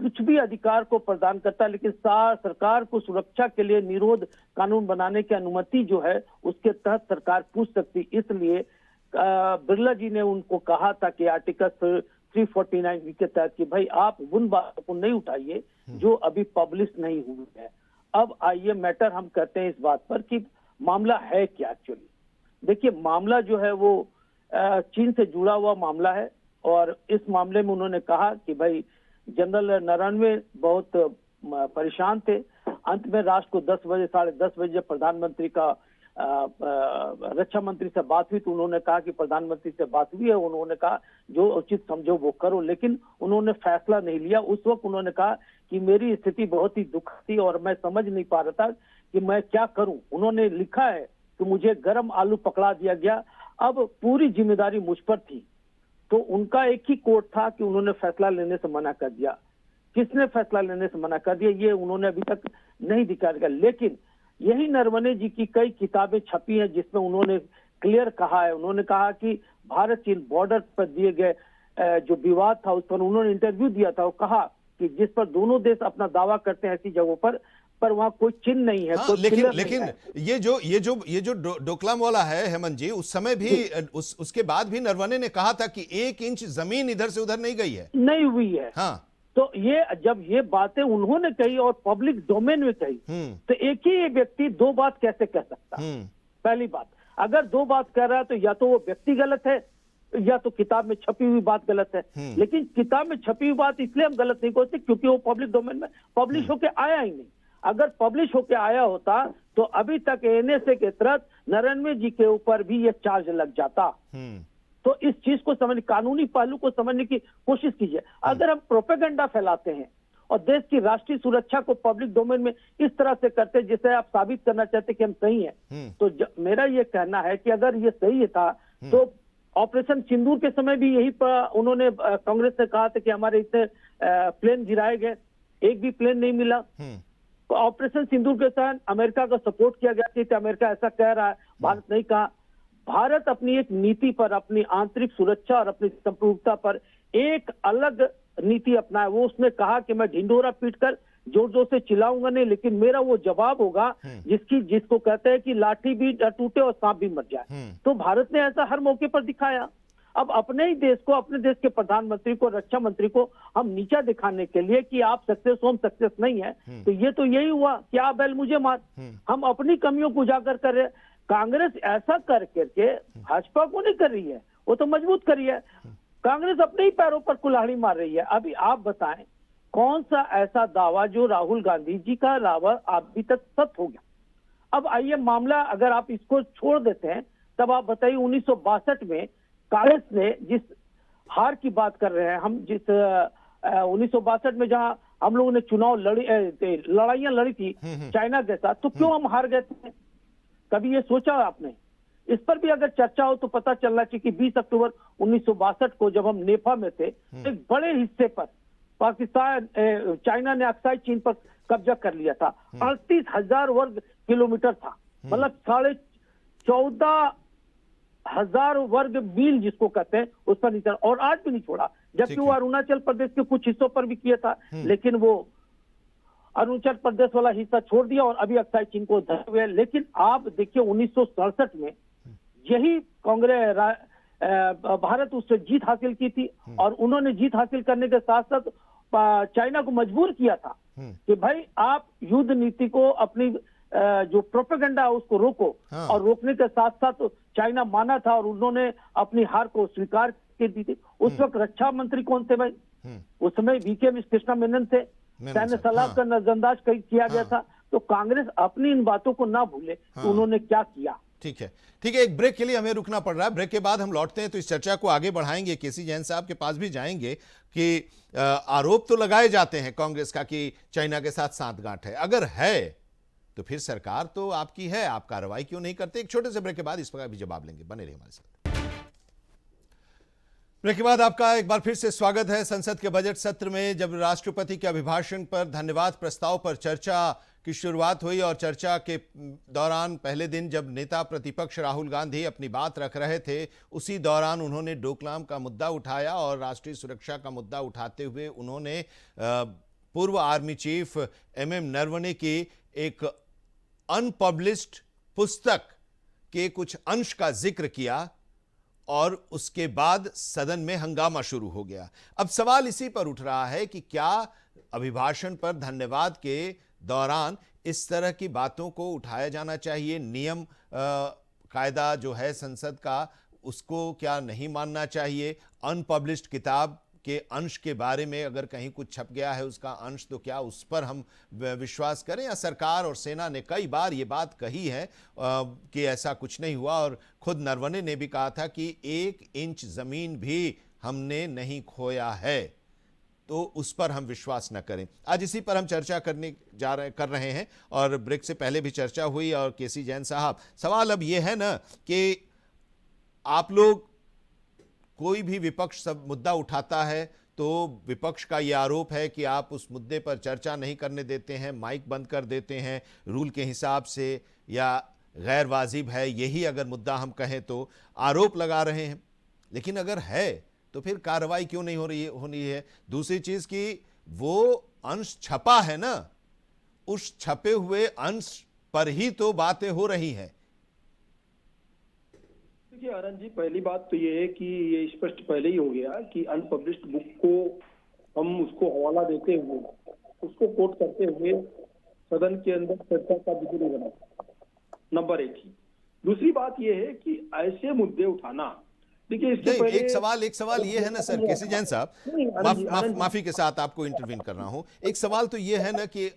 कुछ भी अधिकार को प्रदान करता है, लेकिन सरकार को सुरक्षा के लिए निरोध कानून बनाने की अनुमति जो है उसके तहत सरकार पूछ सकती। इसलिए बिरला जी ने उनको कहा था कि आर्टिकल 349 के तहत कि भाई आप उन बातों को नहीं उठाइए जो अभी पब्लिश नहीं हुई है। अब आइए मैटर हम करते हैं इस बात पर कि मामला है क्या एक्चुअली। देखिए, मामला जो है वो चीन से जुड़ा हुआ मामला है, और इस मामले में उन्होंने कहा कि भाई जनरल नरवणे बहुत परेशान थे। अंत में राष्ट्र को 10 बजे 10:30 बजे प्रधानमंत्री का रक्षा मंत्री से बात हुई, तो उन्होंने कहा कि प्रधानमंत्री से बात हुई है, उन्होंने कहा जो उचित समझो वो करो, लेकिन उन्होंने फैसला नहीं लिया। उस वक्त उन्होंने कहा कि मेरी स्थिति बहुत ही दुखद थी और मैं समझ नहीं पा रहा था कि मैं क्या करूं। उन्होंने लिखा है कि मुझे गर्म आलू पकड़ा दिया गया, अब पूरी जिम्मेदारी मुझ पर थी। तो उनका एक ही कोट था कि उन्होंने फैसला लेने से मना कर दिया। किसने फैसला लेने से मना कर दिया ये उन्होंने अभी तक नहीं दिखाया, लेकिन यही नरवणे जी की कई किताबें छपी हैं जिसमें उन्होंने क्लियर कहा है। उन्होंने कहा कि भारत चीन बॉर्डर पर दिए गए जो विवाद था उस पर उन्होंने इंटरव्यू दिया था, और कहा कि जिस पर दोनों देश अपना दावा करते हैं ऐसी जगहों पर वहां कोई चिन्ह नहीं है। हाँ, लेकिन ये जो डोकलाम वाला है हेमंत जी, उस समय भी उसके बाद भी नरवणे ने कहा था कि 1 इंच जमीन इधर से उधर नहीं गई है, नहीं हुई है। हाँ, तो ये जब ये बातें उन्होंने कही और पब्लिक डोमेन में कही, तो एक ही व्यक्ति 2 बात कैसे कह सकता? पहली बात, अगर 2 बात कह रहा है तो या तो वो व्यक्ति गलत है या तो किताब में छपी हुई बात गलत है। लेकिन किताब में छपी हुई बात इसलिए हम गलत नहीं कहते क्योंकि वो पब्लिक डोमेन में पब्लिश होके आया ही नहीं। अगर पब्लिश होके आया होता तो अभी तक NSA के तहत नरवणे जी के ऊपर भी ये चार्ज लग जाता। तो इस चीज को समझ, कानूनी पहलू को समझने की कोशिश कीजिए। अगर हम प्रोपेगेंडा फैलाते हैं और देश की राष्ट्रीय सुरक्षा को पब्लिक डोमेन में इस तरह से करते हैं जिसे आप साबित करना चाहते कि हम सही हैं, तो मेरा ये कहना है कि अगर ये सही था तो ऑपरेशन सिंदूर के समय भी यही उन्होंने कांग्रेस से कहा था कि हमारे इतने प्लेन गिराए गए, एक भी प्लेन नहीं मिला। तो ऑपरेशन सिंदूर के तहत अमेरिका का सपोर्ट किया गया कि अमेरिका ऐसा कह रहा है, भारत नहीं कहा। भारत अपनी एक नीति पर, अपनी आंतरिक सुरक्षा और अपनी संप्रभुता पर एक अलग नीति अपनाया। वो उसने कहा कि मैं ढिंढोरा पीटकर जोर जोर से चिल्लाऊंगा नहीं, लेकिन मेरा वो जवाब होगा जिसको कहते हैं कि लाठी भी टूटे और सांप भी मर जाए। तो भारत ने ऐसा हर मौके पर दिखाया। अब अपने ही देश को, अपने देश के प्रधानमंत्री को, रक्षा मंत्री को हम नीचा दिखाने के लिए कि आप सक्सेस हो, हम सक्सेस नहीं है, तो ये तो यही हुआ कि आप बैल मुझे मार। हम अपनी कमियों को उजागर कर रहे हैं। कांग्रेस ऐसा कर करके भाजपा को नहीं कर रही है, वो तो मजबूत कर रही है। कांग्रेस अपने ही पैरों पर कुल्हाड़ी मार रही है। अभी आप बताएं कौन सा ऐसा दावा जो राहुल गांधी जी का दावा अभी तक सत्य हो गया। अब आइए मामला, अगर आप इसको छोड़ देते हैं तब आप बताइए 1962 में कांग्रेस ने जिस हार की बात कर रहे हैं हम, जिस 1962 में जहां हम लोगों ने चुनाव लड़ाइयां लड़ी थी चाइना के साथ, तो क्यों हम हार गए थे? कभी ये सोचा आपने? इस पर भी अगर चर्चा हो तो पता चलना चाहिए कि 20 अक्टूबर 1962 को जब हम नेपा में थे, एक बड़े हिस्से पर पाकिस्तान चाइना ने अक्साई चीन पर कब्जा कर लिया था। 38,000 वर्ग किलोमीटर था, मतलब 14,500 वर्ग मील जिसको कहते हैं, उस पर नहीं चला और आज भी नहीं छोड़ा। जबकि वो अरुणाचल प्रदेश के कुछ हिस्सों पर भी किया था, लेकिन वो अरुणाचल प्रदेश वाला हिस्सा छोड़ दिया और अभी अक्साई चीन को धरे हुए। लेकिन आप देखिए 1967 में यही कांग्रेस भारत उससे जीत हासिल की थी, और उन्होंने जीत हासिल करने के साथ साथ चाइना को मजबूर किया था कि भाई आप युद्ध नीति को, अपनी जो प्रोपेगेंडा है उसको रोको। और रोकने के साथ साथ चाइना माना था और उन्होंने अपनी हार को स्वीकार कर दी थी। उस वक्त रक्षा मंत्री कौन थे भाई? उस समय वीके कृष्णा मेनन थे। सैन्य सलाह का नजरअंदाज किया गया था। तो कांग्रेस अपनी इन बातों को ना भूले तो उन्होंने क्या किया। ठीक है, ठीक है, एक ब्रेक के लिए हमें रुकना पड़ रहा है। ब्रेक के बाद हम लौटते हैं तो इस चर्चा को आगे बढ़ाएंगे। केसी जैन साहब के पास भी जाएंगे कि आरोप तो लगाए जाते हैं कांग्रेस का कि चाइना के साथ सांठगांठ है, अगर है तो फिर सरकार तो आपकी है, आप कार्रवाई क्यों नहीं करते? एक छोटे से ब्रेक के बाद इस पर भी जवाब लेंगे, बने रहिए हमारे साथ। ब्रेक के बाद आपका एक बार फिर से स्वागत है। संसद के बजट सत्र में जब राष्ट्रपति के अभिभाषण पर धन्यवाद प्रस्ताव पर चर्चा की शुरुआत हुई और चर्चा के दौरान पहले दिन जब नेता प्रतिपक्ष राहुल गांधी अपनी बात रख रहे थे, उसी दौरान उन्होंने डोकलाम का मुद्दा उठाया और राष्ट्रीय सुरक्षा का मुद्दा उठाते हुए उन्होंने पूर्व आर्मी चीफ MM नरवणे की एक अनपब्लिश्ड पुस्तक के कुछ अंश का जिक्र किया और उसके बाद सदन में हंगामा शुरू हो गया। अब सवाल इसी पर उठ रहा है कि क्या अभिभाषण पर धन्यवाद के दौरान इस तरह की बातों को उठाया जाना चाहिए? नियम कायदा जो है संसद का, उसको क्या नहीं मानना चाहिए? अनपब्लिश्ड किताब के अंश के बारे में अगर कहीं कुछ छप गया है उसका अंश, तो क्या उस पर हम विश्वास करें? या सरकार और सेना ने कई बार ये बात कही है कि ऐसा कुछ नहीं हुआ और खुद नरवणे ने भी कहा था कि 1 इंच जमीन भी हमने नहीं खोया है, तो उस पर हम विश्वास न करें। आज इसी पर हम चर्चा कर रहे हैं और ब्रेक से पहले भी चर्चा हुई। और केसी जैन साहब, सवाल अब यह है ना कि आप लोग, कोई भी विपक्ष सब मुद्दा उठाता है तो विपक्ष का यह आरोप है कि आप उस मुद्दे पर चर्चा नहीं करने देते हैं, माइक बंद कर देते हैं रूल के हिसाब से, या गैर वाजिब है, यही अगर मुद्दा हम कहें तो आरोप लगा रहे हैं। लेकिन अगर है तो फिर कार्रवाई क्यों नहीं होनी है? दूसरी चीज की वो अंश छपा है ना, उस छपे हुए अंश पर ही तो बातें हो रही हैं। देखिए आनंद जी, पहली बात तो ये है कि ये स्पष्ट पहले ही हो गया कि अनपब्लिश्ड बुक को हम उसको हवाला देते हुए, उसको कोट करते हुए सदन के अंदर चर्चा का विषय नहीं बना, नंबर 1 ही। दूसरी बात ये है कि ऐसे मुद्दे उठाना, देखिए इससे पहले एक सवाल ये है ना सर, केसी जैन साहब, माफी के साथ आपको इंटरवीन कर रहा हूं। एक सवाल तो ये है ना कि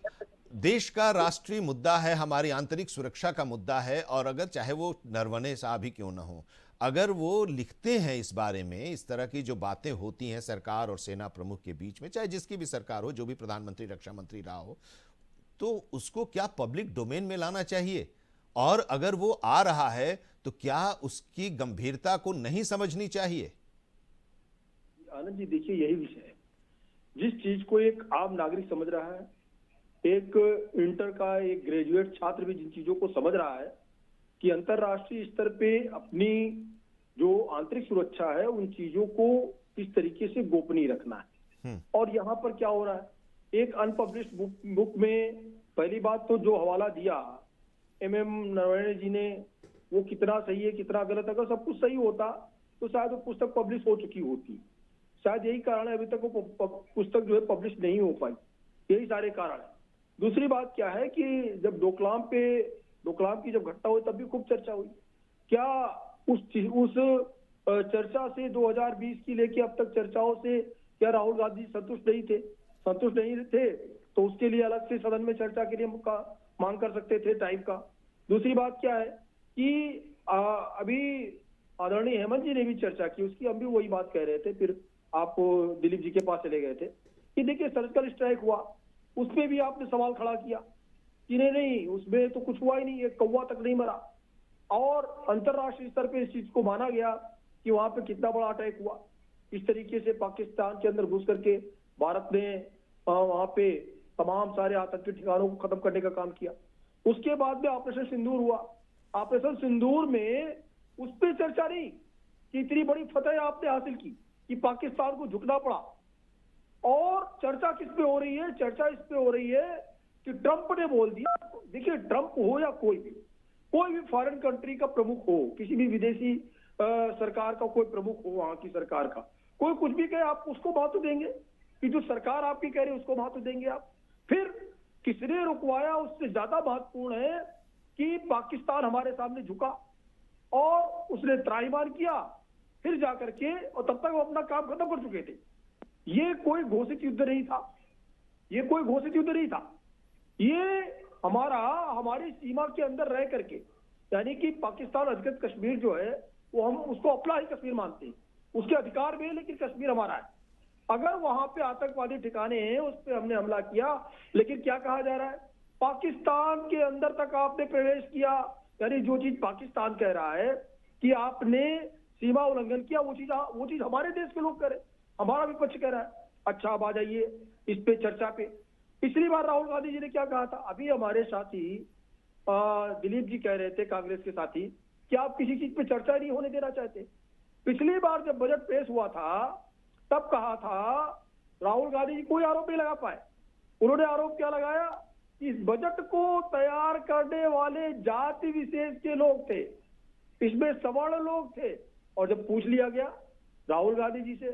देश का राष्ट्रीय मुद्दा है, हमारी आंतरिक सुरक्षा का मुद्दा है, और अगर चाहे वो नरवणे साहब ही क्यों ना हो, अगर वो लिखते हैं इस बारे में, इस तरह की जो बातें होती हैं सरकार और सेना प्रमुख के बीच में, चाहे जिसकी भी सरकार हो, जो भी प्रधानमंत्री रक्षा मंत्री रहा हो, तो उसको क्या पब्लिक डोमेन में लाना चाहिए? और अगर वो आ रहा है तो क्या उसकी गंभीरता को नहीं समझनी चाहिए? आनंद जी देखिए, यही विषय है। जिस चीज को एक आम नागरिक समझ रहा है, एक इंटर का एक ग्रेजुएट छात्र भी जिन चीजों को समझ रहा है कि अंतरराष्ट्रीय स्तर पे अपनी जो आंतरिक सुरक्षा है उन चीजों को किस तरीके से गोपनीय रखना है। और यहाँ पर क्या हो रहा है, एक अनपब्लिश्ड बुक में पहली बात तो जो हवाला दिया MM नरवणे जी ने, वो कितना सही है कितना गलत, अगर सब कुछ सही होता तो शायद वो पुस्तक पब्लिश हो चुकी होती। शायद यही कारण है अभी तक वो पुस्तक जो है पब्लिश नहीं हो पाई, यही सारे कारण है। दूसरी बात क्या है कि जब डोकलाम की जब घटना हुई तब भी खूब चर्चा हुई। क्या उस चर्चा से 2020 की लेके अब तक चर्चाओं से क्या राहुल गांधी संतुष्ट नहीं थे तो उसके लिए अलग से सदन में चर्चा के लिए मांग कर सकते थे टाइप का। दूसरी बात क्या है कि अभी आदरणीय हेमंत जी ने भी चर्चा की, उसकी हम भी वही बात कह रहे थे, फिर आप दिलीप जी के पास चले गए थे कि देखिए सर्जिकल स्ट्राइक हुआ, उसमें भी आपने सवाल खड़ा किया कि नहीं उसमें तो कुछ हुआ ही नहीं, एक कौवा तक नहीं मरा। और अंतरराष्ट्रीय स्तर पे इस चीज को माना गया कि वहां पे कितना बड़ा अटैक हुआ, इस तरीके से पाकिस्तान के अंदर घुस करके भारत ने वहां पे तमाम सारे आतंकी ठिकानों को खत्म करने का काम किया। उसके बाद में ऑपरेशन सिंदूर हुआ, ऑपरेशन सिंदूर में उस पर चर्चा नहीं कि इतनी बड़ी फतह आपने हासिल की कि पाकिस्तान को झुकना पड़ा। और चर्चा किस पे हो रही है? चर्चा इस पे हो रही है कि ट्रंप ने बोल दिया, देखिए ट्रंप हो या कोई भी फॉरेन कंट्री का प्रमुख हो, किसी भी विदेशी सरकार का कोई प्रमुख हो, वहां की सरकार का कोई कुछ भी कहे आप उसको महत्व देंगे कि जो सरकार आपकी कह रही है उसको महत्व देंगे आप। फिर किसने रुकवाया उससे ज्यादा महत्वपूर्ण है कि पाकिस्तान हमारे सामने झुका और उसने त्राईमार किया, फिर जाकर के, और तब तक वो अपना काम खत्म कर चुके थे। ये कोई घोषित युद्ध नहीं था, ये हमारी सीमा के अंदर रह करके, यानी कि पाकिस्तान अधिकृत कश्मीर जो है वो हम उसको अपना ही कश्मीर मानते हैं, उसके अधिकार में है, लेकिन कश्मीर हमारा है। अगर वहां पे आतंकवादी ठिकाने हैं उस पर हमने हमला किया, लेकिन क्या कहा जा रहा है, पाकिस्तान के अंदर तक आपने प्रवेश किया, यानी जो चीज पाकिस्तान कह रहा है कि आपने सीमा उल्लंघन किया, वो चीज हमारे देश के लोग करें, हमारा विपक्ष कह रहा है। अच्छा, अब आ जाइए इस पे चर्चा पे। पिछली बार राहुल गांधी जी ने क्या कहा था, अभी हमारे साथी दिलीप जी कह रहे थे, कांग्रेस के साथी, कि आप किसी चीज पे चर्चा नहीं होने देना चाहते। पिछली बार जब बजट पेश हुआ था तब कहा था राहुल गांधी जी कोई आरोप नहीं लगा पाए। उन्होंने आरोप क्या लगाया, इस बजट को तैयार करने वाले जाति विशेष के लोग थे, इसमें सवर्ण लोग थे। और जब पूछ लिया गया राहुल गांधी जी से,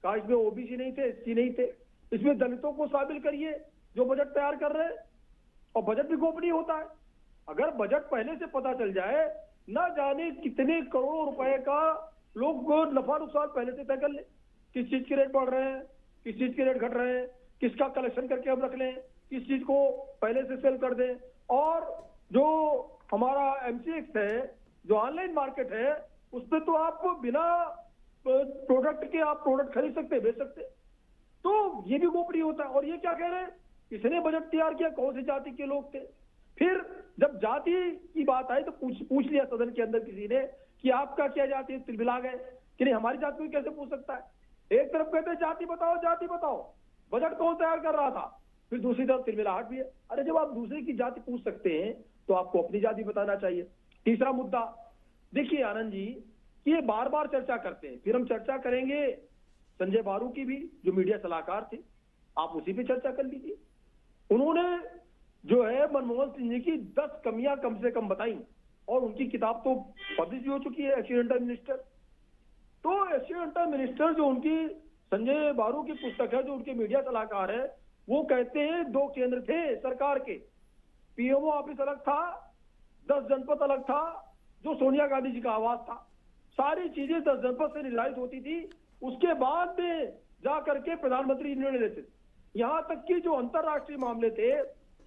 कहा इसमें ओबीसी नहीं थे, एससी नहीं थे, इसमें दलितों को शामिल करिए जो बजट तैयार कर रहे हैं। और बजट भी गोपनीय होता है। अगर बजट पहले से पता चल जाए, न जाने कितने करोड़ों रुपए का लोग नफा नुकसान पहले से तय कर ले, किस चीज के रेट बढ़ रहे हैं, किस चीज के रेट घट रहे हैं, किसका कलेक्शन करके हम रख लें, किस चीज को पहले से सेल कर दें। और जो हमारा एमसीएक्स है, जो ऑनलाइन मार्केट है, उस पर तो आप बिना प्रोडक्ट के आप प्रोडक्ट खरीद सकते, बेच सकते, तो ये भी गोपनीय होता है। और ये क्या कह रहे हैं, किसने बजट तैयार किया, कौन सी जाति के लोग थे। फिर जब जाति की बात आई तो पूछ लिया सदन के अंदर किसी ने कि आपका क्या जाति है, तिलमिला गए कि नहीं हमारी जाति को कैसे पूछ सकता है। एक तरफ कहते हैं जाति बताओ, जाति बताओ, बजट कौन तैयार कर रहा था, फिर दूसरी तरफ तिलमिलाहट भी है। अरे जब आप दूसरे की जाति पूछ सकते हैं तो आपको अपनी जाति बताना चाहिए। तीसरा मुद्दा, देखिए आनंद जी, ये बार बार चर्चा करते हैं, फिर हम चर्चा करेंगे संजय बारू की भी, जो मीडिया सलाहकार थे, आप उसी पे चर्चा कर लीजिए। उन्होंने जो है मनमोहन सिंह जी की 10 कमियां कम से कम बताई, और उनकी किताब तो पब्लिश भी हो चुकी है, एक्सीडेंटल मिनिस्टर। तो एक्सीडेंटल मिनिस्टर जो उनकी संजय बारू की पुस्तक है, जो उनके मीडिया सलाहकार है, वो कहते हैं 2 केंद्र थे सरकार के, पीएमओ ऑफिस अलग था, 10 जनपद अलग था, जो सोनिया गांधी जी का आवास था। सारी चीजें 10 जनपद से निर्धारित होती थी, उसके बाद में जा करके प्रधानमंत्री निर्णय लेते थे। यहाँ तक कि जो अंतरराष्ट्रीय मामले थे,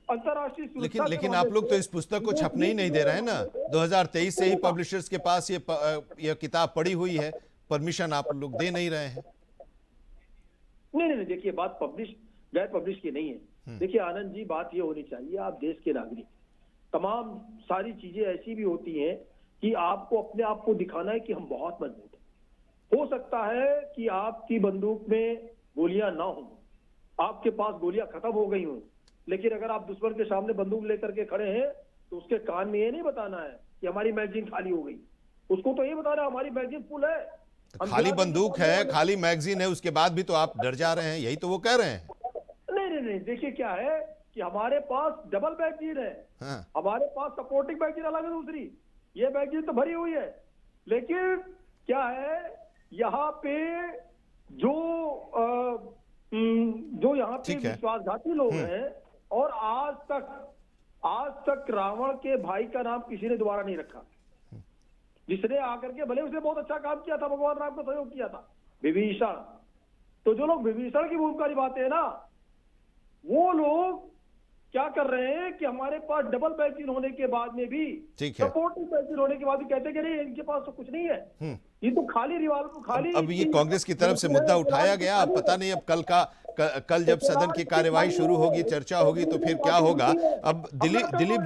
अंतरराष्ट्रीय लेकिन आप लोग तो इस पुस्तक को छपने ही नहीं दे रहे हैं ना। 2023 से ही पब्लिशर्स के पास ये किताब पड़ी हुई है, परमिशन आप लोग दे नहीं रहे हैं। नहीं, देखिए बात गैर पब्लिश की नहीं है। देखिए आनंद जी, बात ये होनी चाहिए, आप देश के नागरिक, तमाम सारी चीजें ऐसी भी होती हैं कि आपको अपने आप को दिखाना है कि हम बहुत मजबूत हैं। हो सकता है कि आपकी बंदूक में गोलियां ना हो, आपके पास गोलियां खत्म हो गई हों, लेकिन अगर आप दुश्मन के सामने बंदूक लेकर के खड़े हैं तो उसके कान में ये नहीं बताना है कि हमारी मैगजीन खाली हो गई, उसको तो ये बताना है हमारी मैगजीन फुल है। खाली बंदूक है, खाली मैगजीन है, उसके बाद भी तो आप डर जा रहे हैं, यही तो वो कह रहे हैं। नहीं, देखिए क्या है कि हमारे पास डबल मैगजीन है। हाँ। हमारे पास सपोर्टिंग मैगजीन अलग है दूसरी, ये मैगजीन तो भरी हुई है। लेकिन क्या है, यहाँ पे जो यहाँ पे विश्वासघाती लोग हैं, और आज तक रावण के भाई का नाम किसी ने दोबारा नहीं रखा, जिसने आकर के, भले उसने बहुत अच्छा काम किया था, भगवान राम को सहयोग किया था, विभीषण। तो जो लोग विभीषण की भूमिका निभाते हैं ना, वो लोग क्या कर रहे हैं कि हमारे पास डबल मैगजीन होने के बाद में भी, सपोर्टिंग मैगजीन होने के बाद भी कहते हैं कि नहीं इनके पास तो कुछ नहीं है, ये तो खाली रिवॉल्वर, खाली। अब ये कांग्रेस की तरफ से मुद्दा उठाया गया, अब पता नहीं अब कल जब सदन की कार्यवाही शुरू होगी, चर्चा होगी, तो फिर क्या होगा। अब दिलीप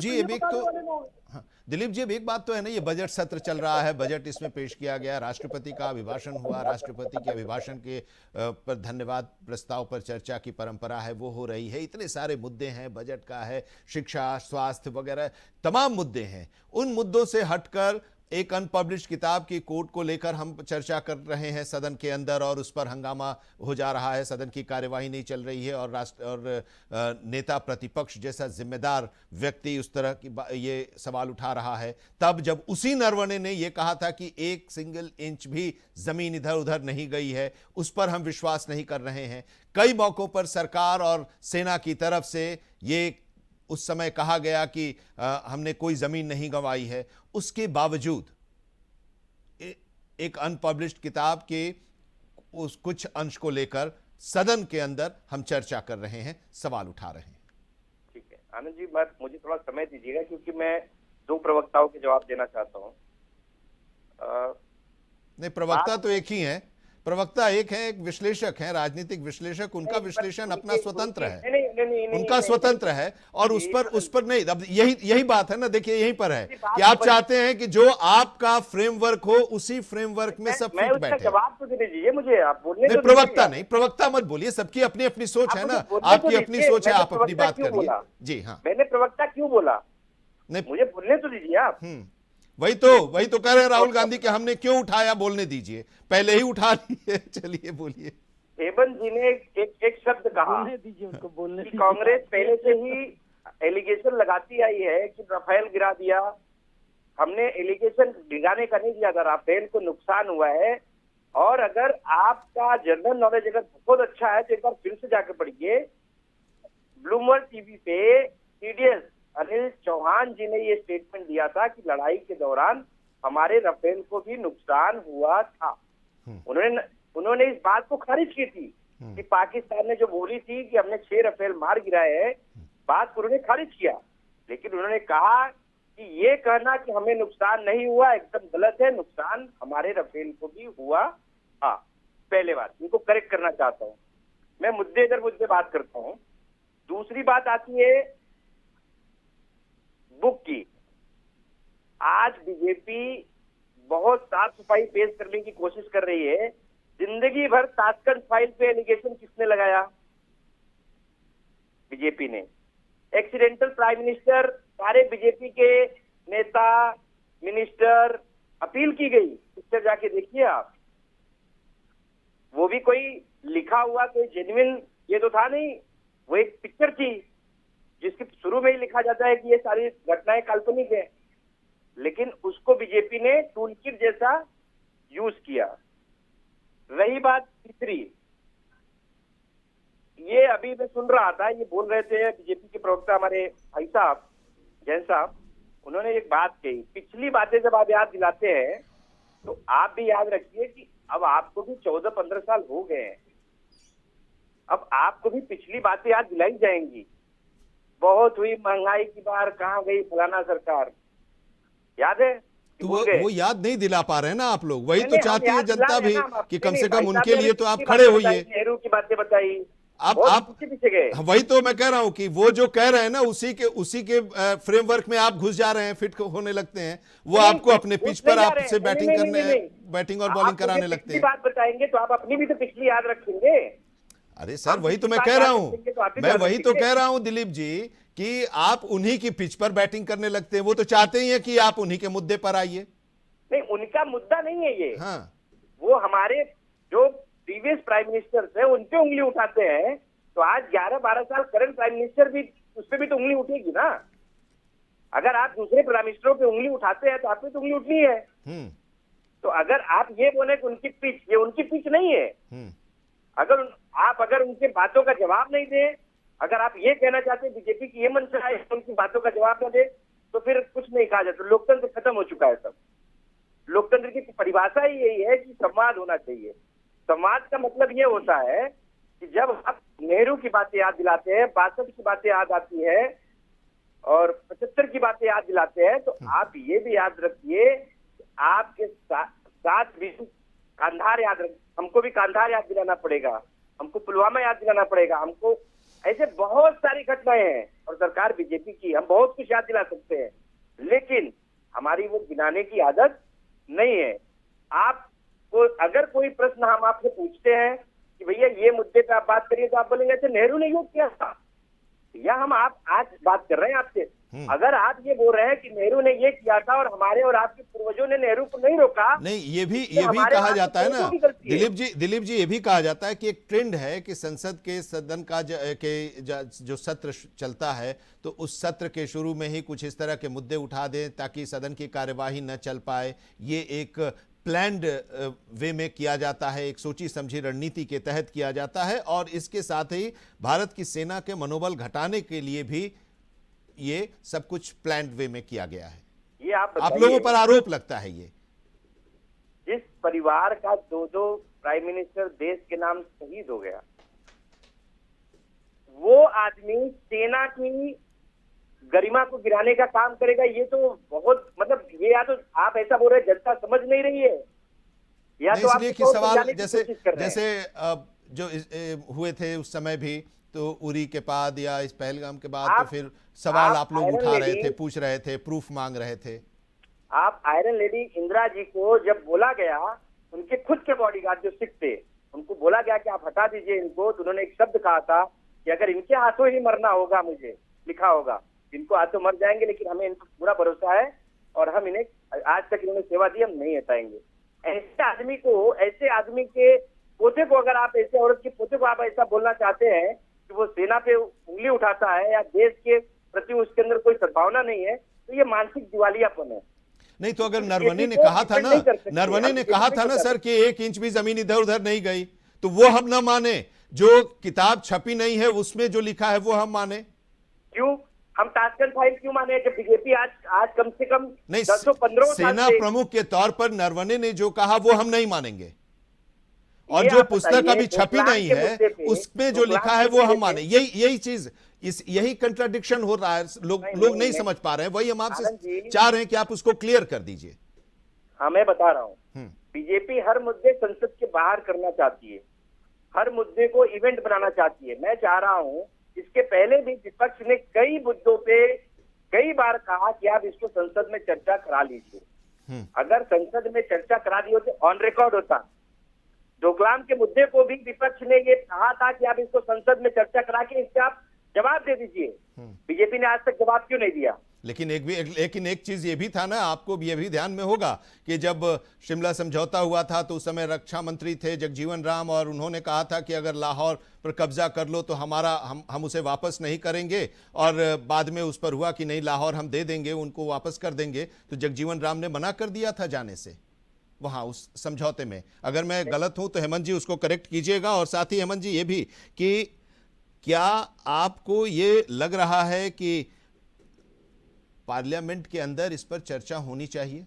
जी, एक बात तो है ना, ये बजट सत्र चल रहा है, बजट इसमें पेश किया गया, राष्ट्रपति का अभिभाषण हुआ, राष्ट्रपति के अभिभाषण के पर धन्यवाद प्रस्ताव पर चर्चा की परंपरा है, वो हो रही है। इतने सारे मुद्दे हैं, बजट का है, शिक्षा, स्वास्थ्य वगैरह तमाम मुद्दे हैं। उन मुद्दों से हटकर एक अनपब्लिश्ड किताब की कोर्ट को लेकर हम चर्चा कर रहे हैं सदन के अंदर, और उस पर हंगामा हो जा रहा है, सदन की कार्यवाही नहीं चल रही है, और नेता प्रतिपक्ष जैसा जिम्मेदार व्यक्ति उस तरह की ये सवाल उठा रहा है। तब जब उसी नरवणे ने यह कहा था कि 1 सिंगल इंच भी जमीन इधर उधर नहीं गई है, उस पर हम विश्वास नहीं कर रहे हैं। कई मौकों पर सरकार और सेना की तरफ से ये उस समय कहा गया कि हमने कोई जमीन नहीं गंवाई है। उसके बावजूद एक अनपब्लिश्ड किताब के उस कुछ अंश को लेकर सदन के अंदर हम चर्चा कर रहे हैं, सवाल उठा रहे हैं। ठीक है, आनंद जी, मुझे थोड़ा समय दीजिएगा क्योंकि मैं दो प्रवक्ताओं के जवाब देना चाहता हूँ। नहीं, प्रवक्ता तो एक ही है, प्रवक्ता एक है, एक विश्लेषक है, राजनीतिक विश्लेषक, उनका विश्लेषण अपना स्वतंत्र है, उनका स्वतंत्र है, और उस पर नहीं, अब यही बात है ना, देखिए यहीं पर है कि आप चाहते हैं कि जो आपका फ्रेमवर्क हो उसी फ्रेमवर्क में सब फिट बैठे। जवाब तो दे दीजिए मुझे, आप बोलने नहीं, प्रवक्ता नहीं, प्रवक्ता मत बोलिए, सबकी अपनी अपनी सोच है ना, आपकी अपनी सोच है, आप अपनी बात करिए। जी हाँ, मैंने प्रवक्ता क्यों बोला? नहीं, मुझे बोलने तो दीजिए आप। वही तो कह रहे हैं राहुल गांधी कि हमने क्यों उठाया, बोलने दीजिए, पहले ही उठा लिए। चलिए बोलिए। हेमंत जी ने एक शब्द कहा उनको बोलने कि कांग्रेस पहले से ही एलिगेशन लगाती आई है कि राफेल गिरा दिया। हमने एलिगेशन गिराने का नहीं दिया था, राफेल को नुकसान हुआ है। और अगर आपका जनरल नॉलेज अगर बहुत अच्छा है तो एक बार फिर से जाकर पढ़िए। ब्लूमबर्ग टीवी पे सीडीएस अनिल चौहान जी ने ये स्टेटमेंट दिया था कि लड़ाई के दौरान हमारे राफेल को भी नुकसान हुआ था। उन्होंने इस बात को खारिज की थी कि पाकिस्तान ने जो बोली थी कि हमने 6 राफेल मार गिराए हैं, बात को उन्होंने खारिज किया। लेकिन उन्होंने कहा कि ये कहना कि हमें नुकसान नहीं हुआ एकदम गलत है, नुकसान हमारे राफेल को भी हुआ। हाँ, पहले बात इनको करेक्ट करना चाहता हूँ मैं, मुद्दे दर मुद्दे बात करता हूँ। दूसरी बात आती है बुक की। आज बीजेपी बहुत साफ सफाई पेश करने की कोशिश कर रही है। जिंदगी भर ताशकंद फाइल पे एलिगेशन किसने लगाया? बीजेपी ने। एक्सीडेंटल प्राइम मिनिस्टर, सारे बीजेपी के नेता, मिनिस्टर, अपील की गई, पिक्चर जाके देखिए आप। वो भी कोई लिखा हुआ कोई जेन्युइन ये तो था नहीं, वो एक पिक्चर थी जिसके शुरू में ही लिखा जाता है कि ये सारी घटनाएं काल्पनिक है, लेकिन उसको बीजेपी ने टूलकिट जैसा यूज किया। रही बात तीसरी, ये अभी मैं सुन रहा था, ये बोल रहे थे बीजेपी के प्रवक्ता हमारे भाई साहब जैन साहब, उन्होंने एक बात कही, पिछली बातें जब आप याद दिलाते हैं तो आप भी याद रखिए कि अब आपको भी 14-15 साल हो गए हैं, अब आपको भी पिछली बातें याद दिलाई जाएंगी। बहुत हुई महंगाई की बार, कहाँ गई फलाना सरकार, याद है? तो वो याद नहीं दिला पा रहे हैं ना आप लोग, वही तो चाहती है जनता भी कि कम से कम उनके लिए तो आप खड़े होइए। नेहरू की बातें बताई, आप पीछे गए। वही तो मैं कह रहा हूं कि वो जो कह रहे हैं ना उसी के फ्रेमवर्क में आप घुस जा रहे हैं, फिट होने लगते हैं। वो आपको अपने पिच पर आपसे बैटिंग और बॉलिंग कराने लगते हैं। बात बताएंगे तो आप अपनी भी तो पिछली याद रखेंगे। अरे सर, वही तो मैं कह रहा हूं, मैं वही तो कह रहा हूं दिलीप जी कि आप उन्हीं की पिच पर बैटिंग करने लगते हैं। वो तो चाहते ही हैं कि आप उन्हीं के मुद्दे पर आइए। नहीं, उनका मुद्दा नहीं है ये। हाँ, वो हमारे जो प्रीवियस प्राइम मिनिस्टर है उन पे उंगली उठाते हैं, तो आज 11-12 साल करंट प्राइम मिनिस्टर भी, उस पर भी तो उंगली उठेगी ना। अगर आप दूसरे प्राइम मिनिस्टरों पे उंगली उठाते हैं तो आप पे तो उंगली उठनी है। तो अगर आप ये बोले कि उनकी पिच, ये उनकी पिच नहीं है। अगर उनके बातों का जवाब नहीं दे, अगर आप ये कहना चाहते हैं बीजेपी की ये मंशा है उनकी बातों का जवाब न दे, तो फिर कुछ नहीं कहा जाता। लोकतंत्र खत्म हो चुका है सब। लोकतंत्र की परिभाषा ही यही है कि संवाद होना चाहिए। संवाद का मतलब ये होता है कि जब आप नेहरू की बातें याद दिलाते हैं, 62 की बातें याद आती है और 75 की बातें याद दिलाते हैं, तो आप ये भी याद रखिए आपके साथ भी कांधार याद रख, हमको भी कांधार याद दिलाना पड़ेगा, हमको पुलवामा याद दिलाना पड़ेगा, हमको ऐसे बहुत सारी घटनाएं हैं। और सरकार बीजेपी की, हम बहुत कुछ याद दिला सकते हैं, लेकिन हमारी वो गिनाने की आदत नहीं है। आपको अगर कोई प्रश्न हम आपसे पूछते हैं कि भैया ये मुद्दे पे आप बात करिए, तो आप बोलेंगे अच्छा नेहरू ने योग किया था, या हम आप आज बात कर रहे हैं आपसे। अगर आप ये बोल रहे हैं कि नेहरू ने ये किया था और हमारे और आपके पूर्वजों ने नेहरू को नहीं रोका, नहीं, ये भी कहा जाता है ना दिलीप जी, ये भी कहा जाता है कि एक ट्रेंड है कि संसद के सदन का जो सत्र चलता है तो उस सत्र के शुरू में ही कुछ इस तरह के मुद्दे उठा दें ताकि सदन की कार्यवाही न चल पाए। ये एक प्लान्ड वे में किया जाता है, एक सोची समझी रणनीति के तहत किया जाता है, और इसके साथ ही भारत की सेना के मनोबल घटाने के लिए भी ये सब कुछ प्लान्ड वे में किया गया है। ये आप लोगों पर आरोप लगता है। ये जिस परिवार का 2 प्राइम मिनिस्टर देश के नाम शहीद हो गया, वो आदमी सेना की गरिमा को गिराने का काम करेगा, ये तो बहुत मतलब ये या तो आप ऐसा बोल रहे हैं जनता समझ नहीं रही है, या तो आप इसलिए कि सवाल जैसे जो हुए थे उस समय भी, तो उरी के बाद या इस पहलगाम के बाद तो फिर सवाल आप लोग उठा रहे थे, पूछ रहे थे, प्रूफ मांग रहे थे। आप आयरन लेडी इंदिरा जी को जब बोला गया, उनके खुद के बॉडीगार्ड जो सिख थे उनको बोला गया कि आप हटा दीजिए इनको, तो उन्होंने एक शब्द कहा था कि अगर इनके हाथों ही मरना होगा, मुझे लिखा होगा, इनको हाथों मर जाएंगे, लेकिन हमें इन पर पूरा भरोसा है और हम इन्हें आज तक इन्होंने सेवा दी, हम नहीं हटाएंगे। ऐसे आदमी के पोते को, अगर आप ऐसे औरत के पोते को आप ऐसा बोलना चाहते हैं कि वो सेना पे उंगली उठाता है या देश के प्रति उसके अंदर कोई सद्भावना नहीं है, तो ये मानसिक दिवालियापन है। नहीं तो अगर नरवणे ने कहा था ना, नरवणे ने कहा था ना सर कि 1 इंच भी जमीन इधर उधर नहीं गई, तो वो हम ना माने, जो किताब छपी नहीं है उसमें जो लिखा है वो हम माने? क्यों हम ताशकंद फाइल क्यों माने? जब बीजेपी आज कम से कम नहीं, 10-15 सेना प्रमुख के तौर पर नरवणे ने जो कहा वो हम नहीं मानेंगे, और जो पुस्तक अभी छपी नहीं है उसमें जो लिखा है वो हम माने। यही चीज, यही कंट्राडिक्शन हो रहा है, लोग नहीं समझ पा रहे हैं, वही हम आपसे चाह रहे हैं कि आप उसको क्लियर कर दीजिए। हाँ, मैं बता रहा हूँ, बीजेपी हर मुद्दे संसद के बाहर करना चाहती है, हर मुद्दे को इवेंट बनाना चाहती है। मैं चाह रहा हूँ, इसके पहले भी विपक्ष ने कई मुद्दों पे कई बार कहा कि आप इसको संसद में चर्चा करा लीजिए। अगर संसद में चर्चा करा दी होती, ऑन रिकॉर्ड होता। डोकलाम के मुद्दे को भी विपक्ष ने ये कहा था कि आप इसको संसद में चर्चा करा के इससे आप जवाब दे दीजिए। बीजेपी ने आज तक जवाब क्यों नहीं दिया? लेकिन एक चीज ये भी था ना, आपको भी ये भी ध्यान में होगा कि जब शिमला समझौता हुआ था तो उस समय रक्षा मंत्री थे जगजीवन राम, और उन्होंने कहा था कि अगर लाहौर पर कब्जा कर लो तो हम उसे वापस नहीं करेंगे, और बाद में उस पर हुआ कि नहीं, लाहौर हम दे देंगे, उनको वापस कर देंगे। तो जगजीवन राम ने मना कर दिया था जाने से वहां उस समझौते में। अगर मैं गलत हूं तो हेमंत जी उसको करेक्ट कीजिएगा। और साथ ही हेमंत जी ये भी कि क्या आपको ये लग रहा है कि पार्लियामेंट के अंदर इस पर चर्चा होनी चाहिए?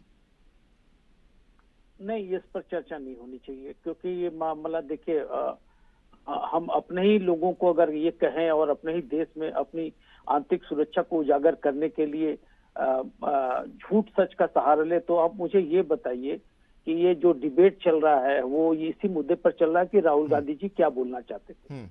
नहीं, इस पर चर्चा नहीं होनी चाहिए, क्योंकि ये मामला देखिए, हम अपने ही लोगों को अगर ये कहें और अपने ही देश में अपनी आंतरिक सुरक्षा को उजागर करने के लिए झूठ सच का सहारा ले, तो आप मुझे ये बताइए कि ये जो डिबेट चल रहा है वो इसी मुद्दे पर चल रहा है कि राहुल गांधी जी क्या बोलना चाहते थे।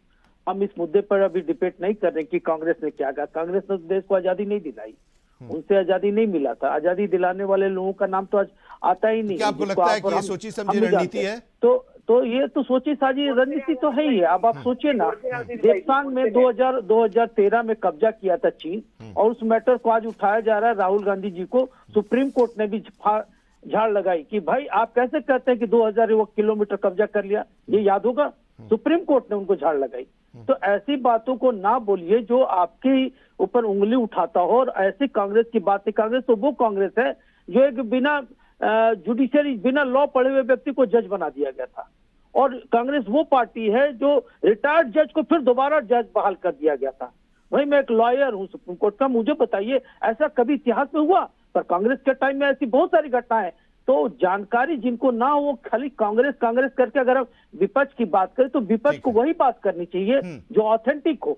हम इस मुद्दे पर अभी डिबेट नहीं कर रहे कि कांग्रेस ने क्या कहा। कांग्रेस ने देश को आजादी नहीं दिलाई, उनसे आजादी नहीं मिला था। आजादी दिलाने वाले लोगों का नाम तो आज आता ही नहीं। क्या आपको लगता है कि ये सोची समझी रणनीति है? तो ये तो सोची साजी रणनीति तो है ही है। अब आप सोचिए ना, देवसांग में 2013 में कब्जा किया था चीन, और उस मैटर को आज उठाया जा रहा है। राहुल गांधी जी को सुप्रीम कोर्ट ने भी झाड़ लगाई कि भाई आप कैसे कहते हैं कि 2000 किलोमीटर कब्जा कर लिया, ये याद होगा, सुप्रीम कोर्ट ने उनको झाड़ लगाई। तो ऐसी बातों को ना बोलिए जो आपके ऊपर उंगली उठाता हो। और ऐसी कांग्रेस की बात है, कांग्रेस तो वो कांग्रेस है जो एक बिना जुडिशरी, बिना लॉ पढ़े हुए व्यक्ति को जज बना दिया गया था। और कांग्रेस वो पार्टी है जो रिटायर्ड जज को फिर दोबारा जज बहाल कर दिया गया था। भाई मैं एक लॉयर हूँ सुप्रीम कोर्ट का, मुझे बताइए ऐसा कभी इतिहास में हुआ? पर कांग्रेस के टाइम में ऐसी बहुत सारी घटनाएं। तो जानकारी जिनको ना हो, खाली कांग्रेस करके अगर हम विपक्ष की बात करें तो विपक्ष को वही बात करनी चाहिए जो ऑथेंटिक हो,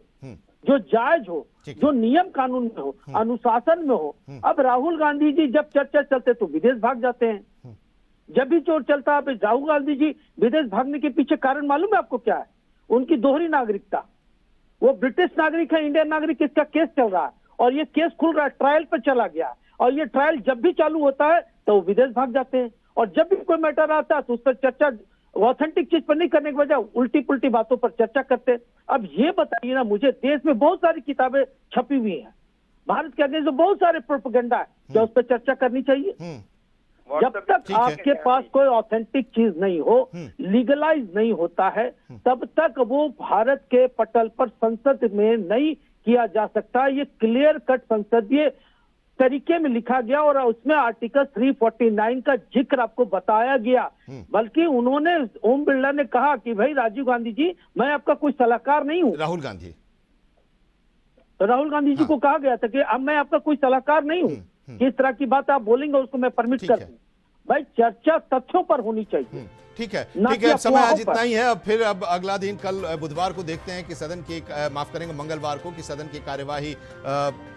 जो जायज हो, जो नियम कानून में हो, अनुशासन में हो। अब राहुल गांधी जी जब चर्चा चलते तो विदेश भाग जाते हैं, जब भी चोर चलता है राहुल गांधी जी विदेश भागने के पीछे कारण मालूम है आपको क्या है? उनकी दोहरी नागरिकता। वो ब्रिटिश नागरिक है, इंडियन नागरिक, इसका केस चल रहा है और ये केस खुल रहा है, ट्रायल पर चला गया, और ये ट्रायल जब भी चालू होता है तो वो विदेश भाग जाते हैं। और जब भी कोई मैटर आता है तो उस पर चर्चा ऑथेंटिक चीज पर नहीं करने की बजाय उल्टी पुल्टी बातों पर चर्चा करते हैं। अब ये बताइए ना मुझे, देश में बहुत सारी किताबें छपी हुई हैं, भारत के अगेंस्ट बहुत सारे प्रोपेगेंडा है, क्या उस पर चर्चा करनी चाहिए? जब तक आपके पास कोई ऑथेंटिक चीज नहीं हो, लीगलाइज नहीं होता है, तब तक वो भारत के पटल पर संसद में नहीं किया जा सकता। ये क्लियर कट संसदीय तरीके में लिखा गया और उसमें आर्टिकल 349 का जिक्र आपको बताया गया। बल्कि उन्होंने, ओम बिरला ने कहा कि भाई राजीव गांधी जी मैं आपका कोई सलाहकार नहीं हूं। राहुल गांधी जी को कहा गया था कि अब मैं आपका कोई सलाहकार नहीं हूं, किस तरह की बात आप बोलेंगे उसको मैं परमिट कर दूं। भाई चर्चा तथ्यों पर होनी चाहिए, ठीक है, ना ठीक कि है। अब समय आज अफवाहों इतना पर। ही है। अब फिर अब अगला दिन कल बुधवार को देखते हैं कि सदन की माफ करेंगे मंगलवार को, कि सदन की कार्यवाही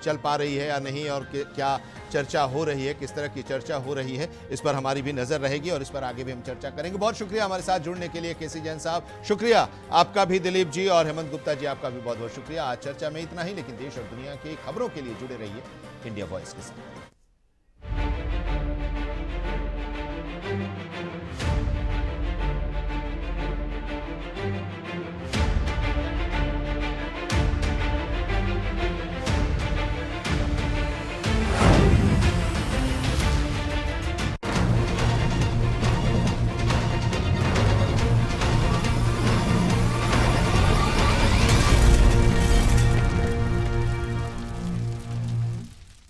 चल पा रही है या नहीं, और क्या चर्चा हो रही है, किस तरह की चर्चा हो रही है, इस पर हमारी भी नजर रहेगी और इस पर आगे भी हम चर्चा करेंगे। बहुत शुक्रिया हमारे साथ जुड़ने के लिए केसी जैन साहब, शुक्रिया आपका भी दिलीप जी, और हेमंत गुप्ता जी आपका भी बहुत बहुत शुक्रिया। आज चर्चा में इतना ही, लेकिन देश और दुनिया की खबरों के लिए जुड़े रहिए इंडिया वॉइस के साथ।